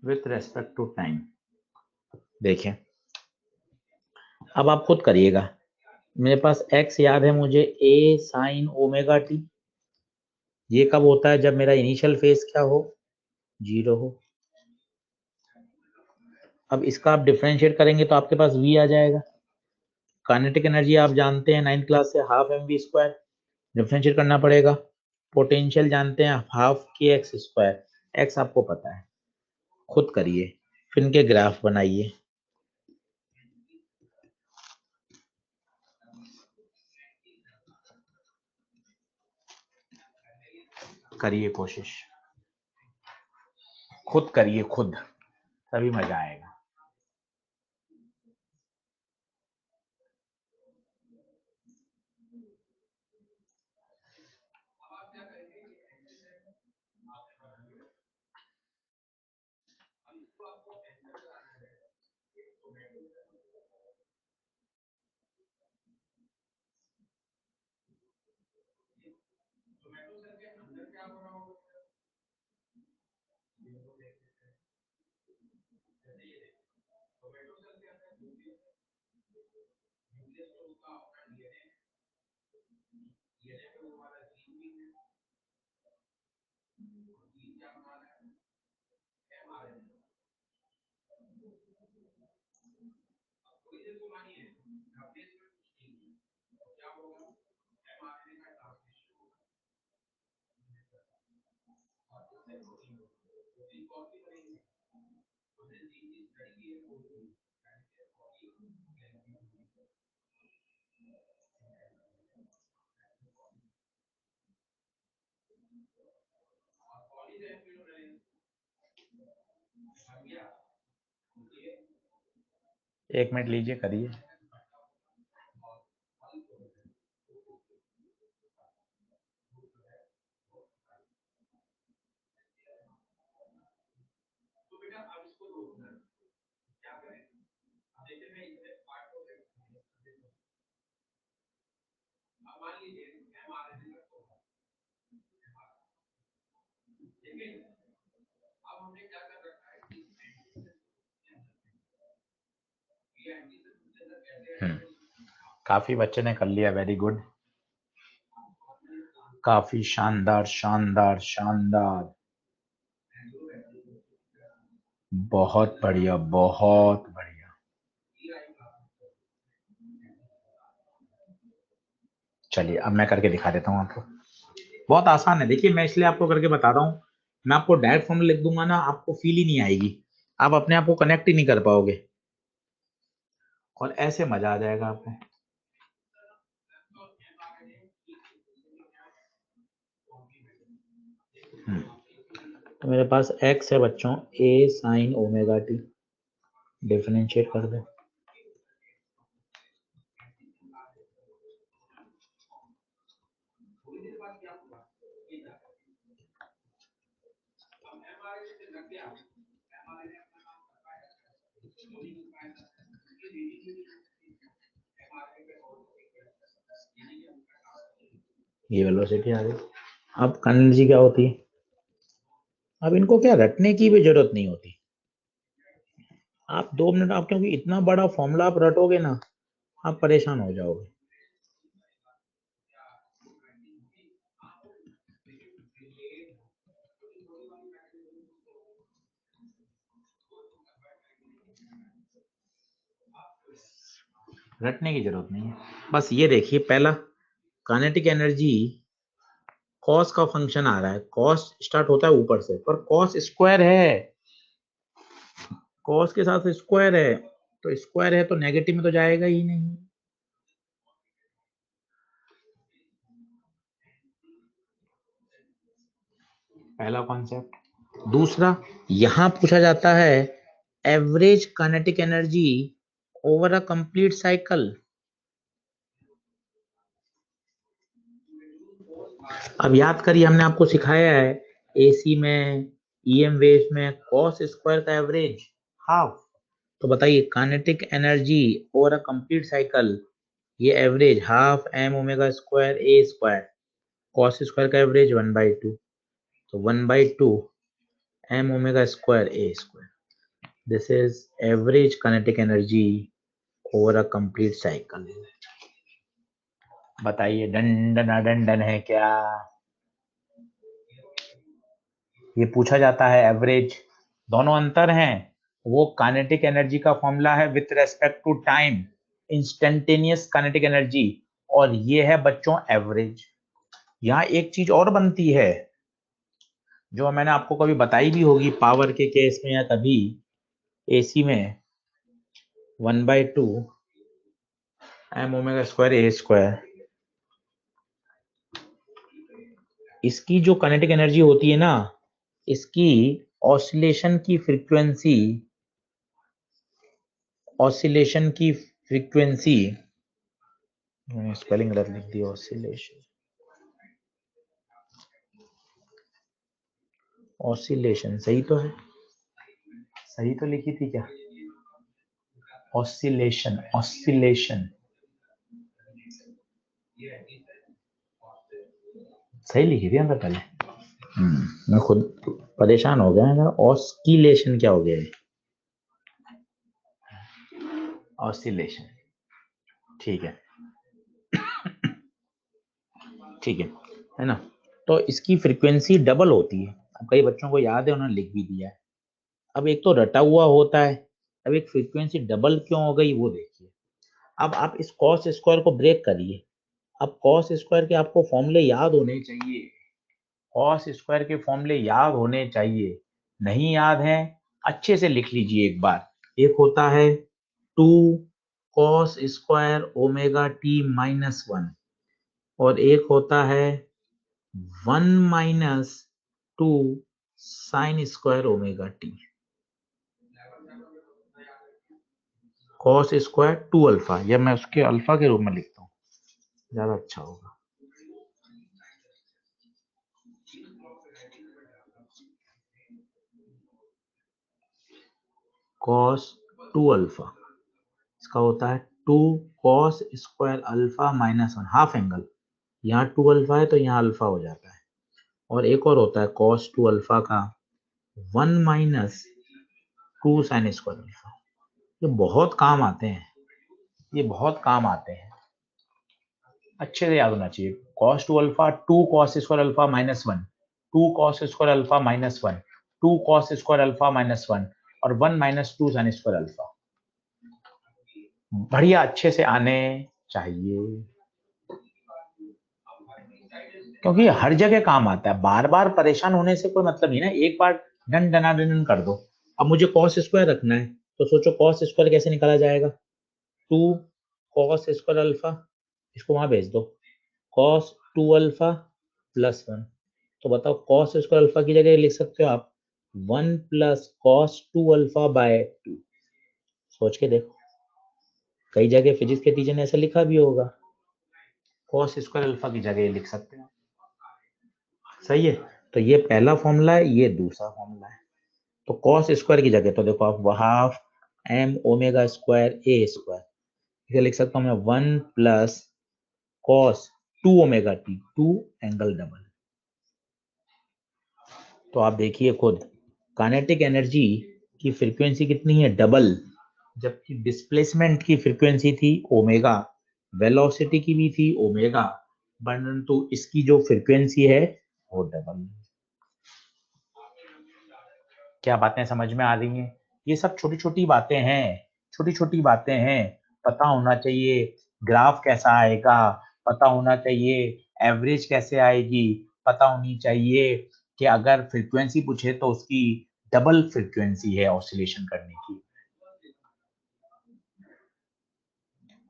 [SPEAKER 1] विथ रेस्पेक्ट टू टाइम देखिए, अब आप खुद करिएगा। मेरे पास x याद है मुझे, a साइन ओमेगा टी। ये कब होता है? जब मेरा इनिशियल फेज क्या हो? 0 हो। अब इसका आप डिफरेंशिएट करेंगे तो आपके पास v आ जाएगा। काइनेटिक एनर्जी आप जानते हैं 9th क्लास से, half m v square. Differentiate करना पड़ेगा। पोटेंशियल जानते हैं हाफ के एक्स स्क्वायर, एक्स आपको पता है, खुद करिए, फिर इनके ग्राफ बनाइए। करिए कोशिश, खुद करिए खुद, तभी मजा आएगा। एक मिनट लीजिए, करिए। काफी बच्चे ने कर लिया, वेरी गुड, काफी शानदार शानदार शानदार, बहुत बढ़िया बहुत बढ़िया। चलिए अब मैं करके दिखा देता हूँ आपको, बहुत आसान है। देखिए मैं इसलिए आपको करके बता रहा हूँ, मैं आपको डायरेक्ट फॉर्मूला लिख दूंगा ना, आपको फील ही नहीं आएगी, आप अपने आप को कनेक्ट ही नहीं कर पाओगे, और ऐसे मजा आ जाएगा आपको। तो मेरे पास x है बच्चों, a sine omega T, differentiate कर दो। ये वेलोसिटी आ गई। अब एनर्जी क्या होती है? अब इनको क्या रटने की भी जरूरत नहीं होती, आप 2 मिनट, आप क्योंकि इतना बड़ा फॉर्मूला आप रटोगे ना, आप परेशान हो जाओगे। रटने की जरूरत नहीं है, बस ये देखिए पहला काइनेटिक एनर्जी कॉस का फंक्शन आ रहा है, कॉस स्टार्ट होता है ऊपर से, पर कॉस स्क्वायर है, कॉस के साथ स्क्वायर है, तो स्क्वायर है तो नेगेटिव में तो जाएगा ही नहीं। पहला कॉन्सेप्ट। दूसरा, यहां पूछा जाता है average kinetic energy over a complete cycle. अब याद करिए, हमने आपको सिखाया है एसी में, ईएम वेव्स में कॉस स्क्वायर का एवरेज हाफ। तो बताइए kinetic energy over a complete cycle, ये average half M omega square ए स्क्वायर, कॉस स्क्वायर का एवरेज 1/2, तो 1/2 M omega square A square, this is average kinetic energy over a complete cycle. बताइए डंडन डंडन है क्या? ये पूछा जाता है एवरेज, दोनों अंतर हैं। वो काइनेटिक एनर्जी का फॉर्मूला है with respect to time, instantaneous kinetic energy, और ये है बच्चों एवरेज। यहाँ एक चीज और बनती है जो मैंने आपको कभी बताई भी होगी पावर के केस में या कभी एसी में, 1/2 एम ओमेगा स्क्वायर ए स्क्वायर, इसकी जो काइनेटिक एनर्जी होती है ना, इसकी ऑसिलेशन की फ्रीक्वेंसी, ऑसिलेशन की फ्रीक्वेंसी, मैंने स्पेलिंग गलत लिख दी, ऑसिलेशन, ऑसिलेशन सही तो है, सही तो लिखी थी क्या? ऑसिलेशन, ऑसिलेशन सही लिखी थी अंदर पहले। मैं खुद परेशान हो गया, ऑस्किलेशन क्या हो गया है? ऑसिलेशन, ठीक है, ठीक है ना? तो इसकी फ्रीक्वेंसी डबल होती है। अब कई बच्चों को याद है, उन्होंने लिख भी दिया है। अब एक तो रटा हुआ होता है, अब एक फ्रीक्वेंसी डबल क्यों हो गई वो देखिए। अब आप इस कॉस स्क्वायर को ब्रेक करिए। अब कॉस स्क्वायर के आपको फॉर्मूले याद होने चाहिए, कॉस स्क्वायर के फॉर्मूले याद होने चाहिए। नहीं याद है, अच्छे से लिख लीजिए एक बार। एक होता है 2 कॉस स्क्वायर ओमेगा टी -1, और एक होता है 1 - 2 sine square omega T. Cos square 2 alpha, या मैं उसके अल्फा के रूप में लिखता हूँ, ज्यादा अच्छा होगा। कॉस 2 अल्फा, इसका होता है 2 cos square alpha -1, half angle, यहाँ 2 अल्फा है तो यहाँ अल्फा हो जाता है। और एक और होता है कॉस 2 अल्फा का 1 - 2 साइन स्क्वायर अल्फा। ये बहुत काम आते हैं, ये बहुत काम आते हैं, अच्छे से याद होना चाहिए। Cos 2 alpha 2 cos square alpha -1, 2 cos square alpha -1, 2 cos square alpha -1, और 1 - 2 साइन स्क्वायर अल्फा। बढ़िया अच्छे से आने चाहिए, क्योंकि हर जगह काम आता है। बार बार परेशान होने से कोई मतलब नहीं ना, एक बार डन डना डन कर दो। अब मुझे कॉस स्क्वायर रखना है, तो सोचो कॉस स्क्वायर कैसे निकाला जाएगा? 2 कॉस स्क्वायर अल्फा, इसको वहां भेज दो, कॉस 2 अल्फा +1। तो बताओ कॉस स्क्वायर अल्फा की जगह लिख सकते हो आप 1 + कॉस 2 अल्फा/2। सोच के देखो, कई जगह फिजिक्स के टीचर ने ऐसा लिखा भी होगा, कॉस स्क्वायर अल्फा की जगह लिख सकते हो, सही है। तो ये पहला फॉर्मूला है, ये दूसरा फॉर्मूला है। तो कॉस स्क्वायर की जगह तो देखो आप हाफ एम ओमेगा स्क्वायर ए स्क्वायर, इसे लिख सकता हूँ मैं 1 + cos 2 omega T, 2 angle double. तो आप देखिए खुद, काइनेटिक एनर्जी की फ्रीक्वेंसी कितनी है? डबल, जबकि डिस्प्लेसमेंट की फ्रीक्वेंसी थी ओमेगा, वेलोसिटी की भी थी ओमेगा, परंतु इसकी जो फ्रीक्वेंसी है वो डबल। क्या बातें समझ में आ रही हैं? ये सब छोटी छोटी बातें हैं, छोटी छोटी बातें हैं। पता होना चाहिए ग्राफ कैसा आएगा, पता होना चाहिए एवरेज कैसे आएगी, पता होनी चाहिए कि अगर फ्रीक्वेंसी पूछे तो उसकी डबल फ्रीक्वेंसी है ऑसिलेशन करने की।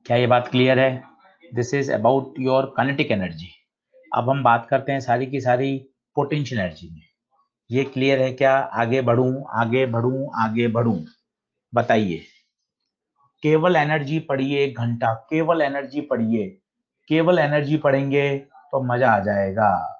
[SPEAKER 1] क्या ये बात क्लियर है? This is about your kinetic energy. अब हम बात करते हैं सारी की सारी पोटेंशियल एनर्जी में। ये क्लियर है क्या? आगे बढ़ूं, आगे बढ़ूं, आगे बढ़ूं? बताइए। केवल एनर्जी पढ़िए 1 घंटा, केवल एनर्जी पढ़िए, केवल एनर्जी पढ़ेंगे तो मजा आ जाएगा।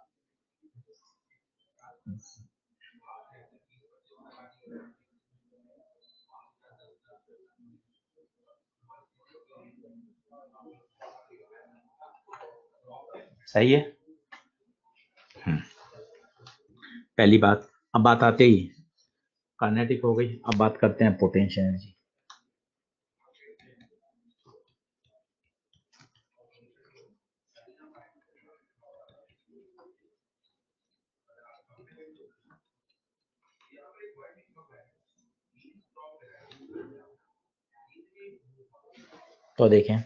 [SPEAKER 1] सही है। पहली बात। अब बात आते ही काइनेटिक हो गई, अब बात करते हैं पोटेंशियल एनर्जी। तो देखें,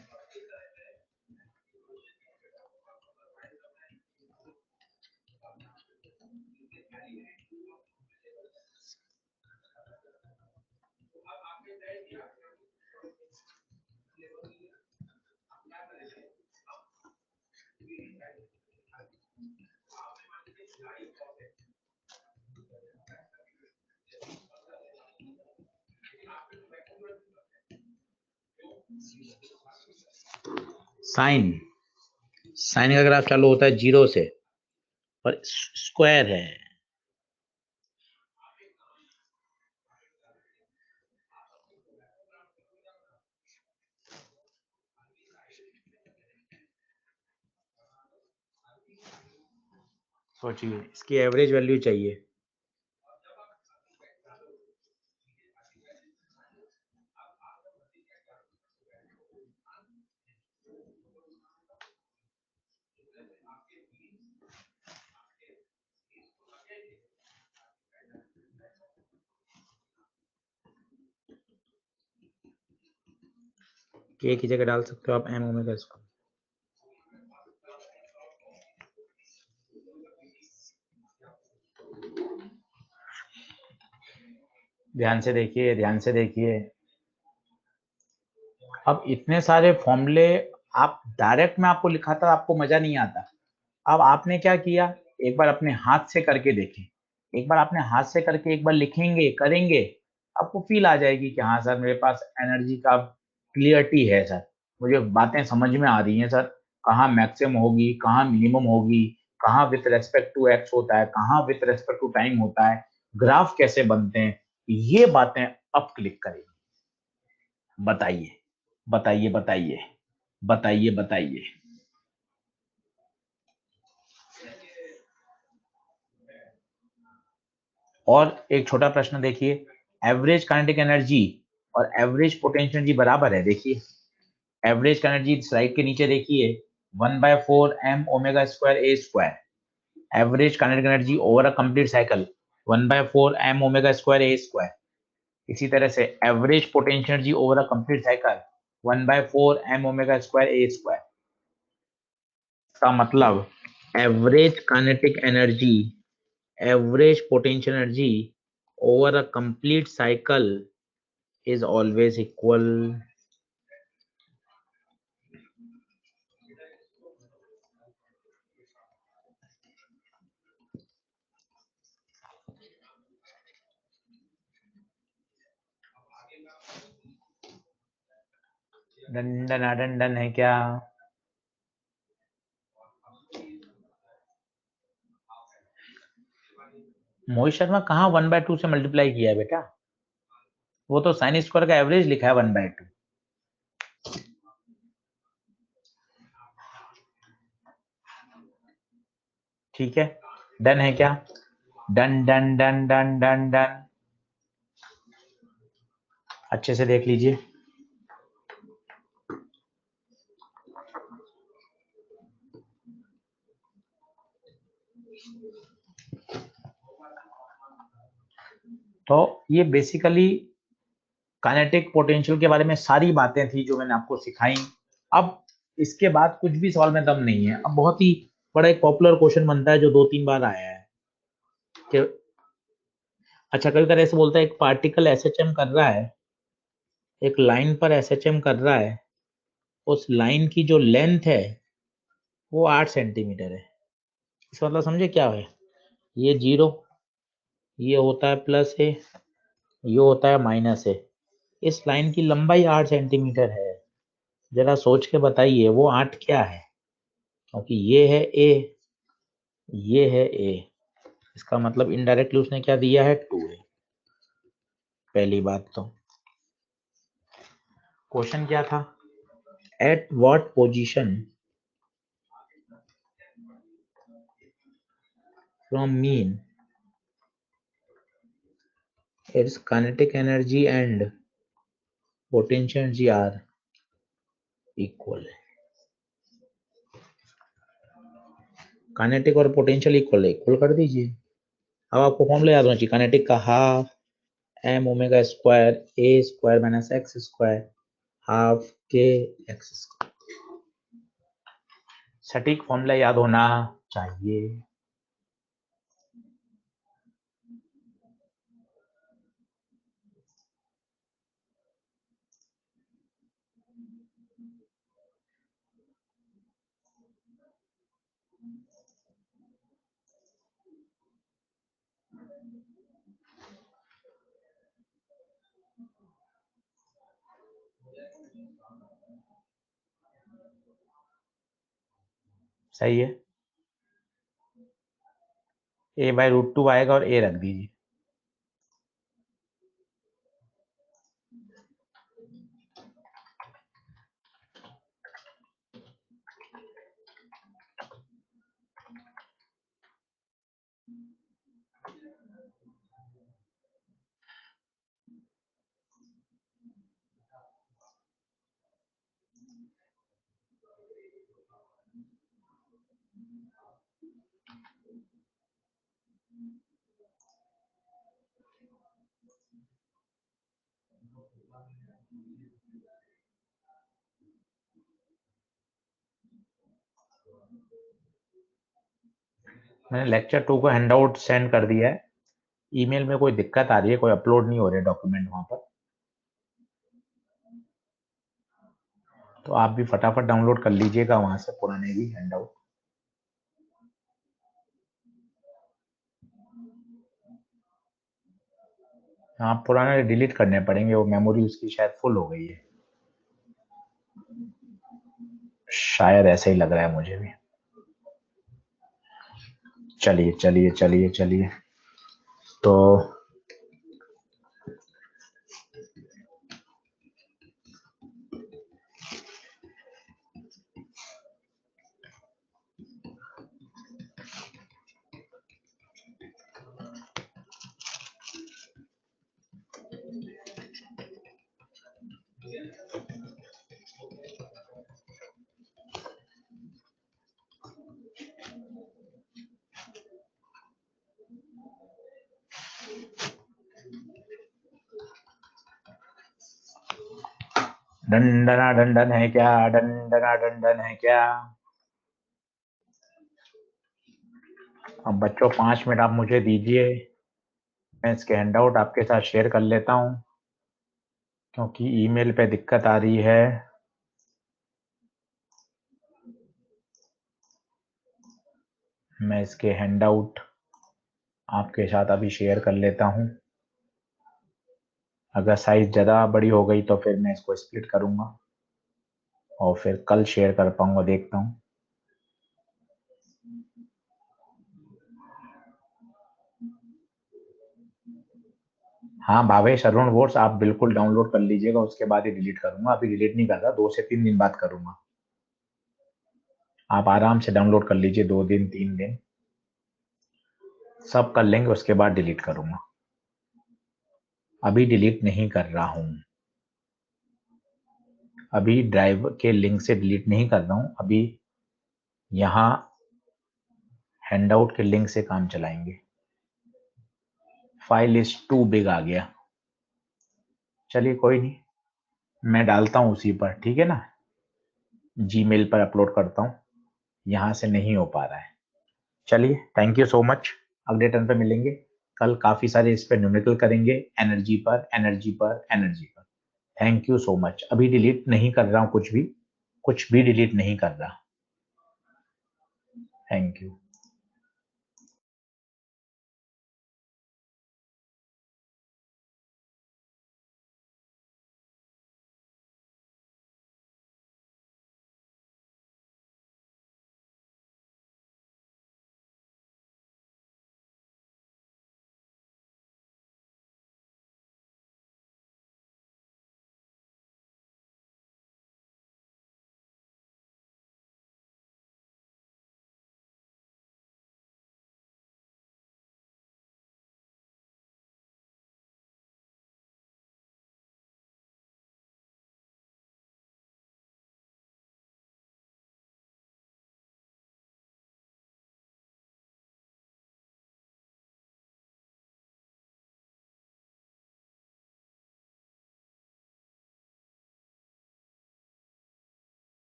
[SPEAKER 1] साइन साइन का ग्राफ चालू होता है 0 से और स्क्वायर है। सोचिए, इसकी एवरेज वैल्यू चाहिए। के की जगह डाल सकते हो आप एम ओमेगा स्क्वायर। ध्यान से देखिए, ध्यान से देखिए। अब इतने सारे फॉर्मूले आप डायरेक्ट में आपको लिखाता आपको मजा नहीं आता। अब आपने क्या किया, एक बार अपने हाथ से करके देखें। एक बार आपने हाथ से करके एक बार लिखेंगे, करेंगे, आपको फील आ जाएगी कि हाँ सर, मेरे पास एनर्जी का क्लियरिटी है सर, मुझे बातें समझ में आ रही हैं सर, कहाँ मैक्सिमम होगी, कहाँ मिनिमम होगी, कहाँ विथ रेस्पेक्ट टू एक्स होता है, कहाँ विथ रेस्पेक्ट टू टाइम होता है, ग्राफ कैसे बनते हैं, ये बातें अब क्लिक करेंगे। बताइए, बताइए, बताइए, बताइए, बताइए। और एक छोटा प्रश्न देखिए, एवरेज काइनेटिक एनर्जी और एवरेज पोटेंशियल एनर्जी बराबर है। देखिए, एवरेज एनर्जी स्लाइड के नीचे देखिए, 1/4 m omega square a square. Average kinetic energy over a complete cycle 1/4 m omega square a square. इसी तरह से average potential energy over a complete cycle 1/4 m omega square a square. का मतलब average kinetic energy, average potential energy over a complete cycle is always equal डंडन डंडन है क्या? मोहित शर्मा कहाँ 1/2 से multiply किया है बेटा? वो तो साइन स्क्वायर का एवरेज लिखा है 1/2। ठीक है, डन है क्या? Done done done done done done. अच्छे से देख लीजिए। तो ये बेसिकली काइनेटिक पोटेंशियल के बारे में सारी बातें थी जो मैंने आपको सिखाई। अब इसके बाद कुछ भी सवाल में दम नहीं है। अब बहुत ही बड़ा एक पॉपुलर क्वेश्चन बनता है जो 2-3 बार आया है कि अच्छा, कभी कभी ऐसे बोलता है एक पार्टिकल एसएचएम कर रहा है, एक लाइन पर एसएचएम कर रहा है, उस लाइन की जो लेंथ है वो 8 सेंटीमीटर है। इसका मतलब समझे क्या है? ये 0, ये होता है प्लस ए, ये होता है माइनस ए। इस लाइन की लंबाई 8 सेंटीमीटर है। जरा सोच के बताइए वो 8 क्या है? क्योंकि ये है ए, ये है ए, इसका मतलब इनडायरेक्टली उसने क्या दिया है? 2a। पहली बात तो क्वेश्चन क्या था? At what position from mean its kinetic energy and potential energy are equal। Kinetic और पोटेंशियल इक्वल है, इक्वल कर दीजिए। अब आपको फॉर्मूला याद होना चाहिए। काइनेटिक का half m omega square a square minus x square half k x square. सटीक फॉर्मूला याद होना चाहिए। सही है, a/√2 आएगा और a रख दीजिए। मैंने लेक्चर 2 को हैंडआउट सेंड कर दिया है। ईमेल में कोई दिक्कत आ रही है, कोई अपलोड नहीं हो रहे डॉक्यूमेंट वहां पर, तो आप भी फटाफट डाउनलोड कर लीजिएगा वहां से पुराने भी हैंडआउट। हाँ, पुराने डिलीट करने पड़ेंगे, वो मेमोरी उसकी शायद फुल हो गई है, शायद ऐसा ही लग रहा है मुझे भी। चलिए चलिए चलिए चलिए, तो डंडना डंडन है क्या? डंडना डंडन है क्या? अब बच्चों 5 मिनट आप मुझे दीजिए, मैं इसके हैंडआउट आपके साथ शेयर कर लेता हूँ, क्योंकि ईमेल पे दिक्कत आ रही है। मैं इसके हैंडआउट आपके साथ अभी शेयर कर लेता हूँ। अगर साइज ज़्यादा बड़ी हो गई तो फिर मैं इसको स्प्लिट करूँगा और फिर कल शेयर कर पाऊँगा, देखता हूँ। हाँ भावेश अरुण वोट्स, आप बिल्कुल डाउनलोड कर लीजिएगा, उसके बाद ही डिलीट करूँगा। अभी डिलीट नहीं कर रहा, 2 से 3 दिन बाद करूँगा। आप आराम से डाउनलोड कर लीजिए, 2 दिन 3 दिन सब कर लेंगे, उसके बाद डिलीट करूँगा। अभी डिलीट नहीं कर रहा हूँ, अभी ड्राइव के लिंक से डिलीट नहीं कर रहा हूँ, अभी यहाँ हैंडआउट के लिंक से काम चलाएंगे। फाइल इज टू बिग आ गया। चलिए कोई नहीं, मैं डालता हूँ उसी पर, ठीक है ना, जीमेल पर अपलोड करता हूँ, यहाँ से नहीं हो पा रहा है। चलिए थैंक यू सो मच, अगले टर्न पे मिलेंगे। कल काफी सारे इस पे न्यूमेरिकल करेंगे, एनर्जी पर एनर्जी पर एनर्जी पर। Thank you so much. अभी डिलीट नहीं कर रहा हूँ कुछ भी डिलीट नहीं कर रहा। Thank you.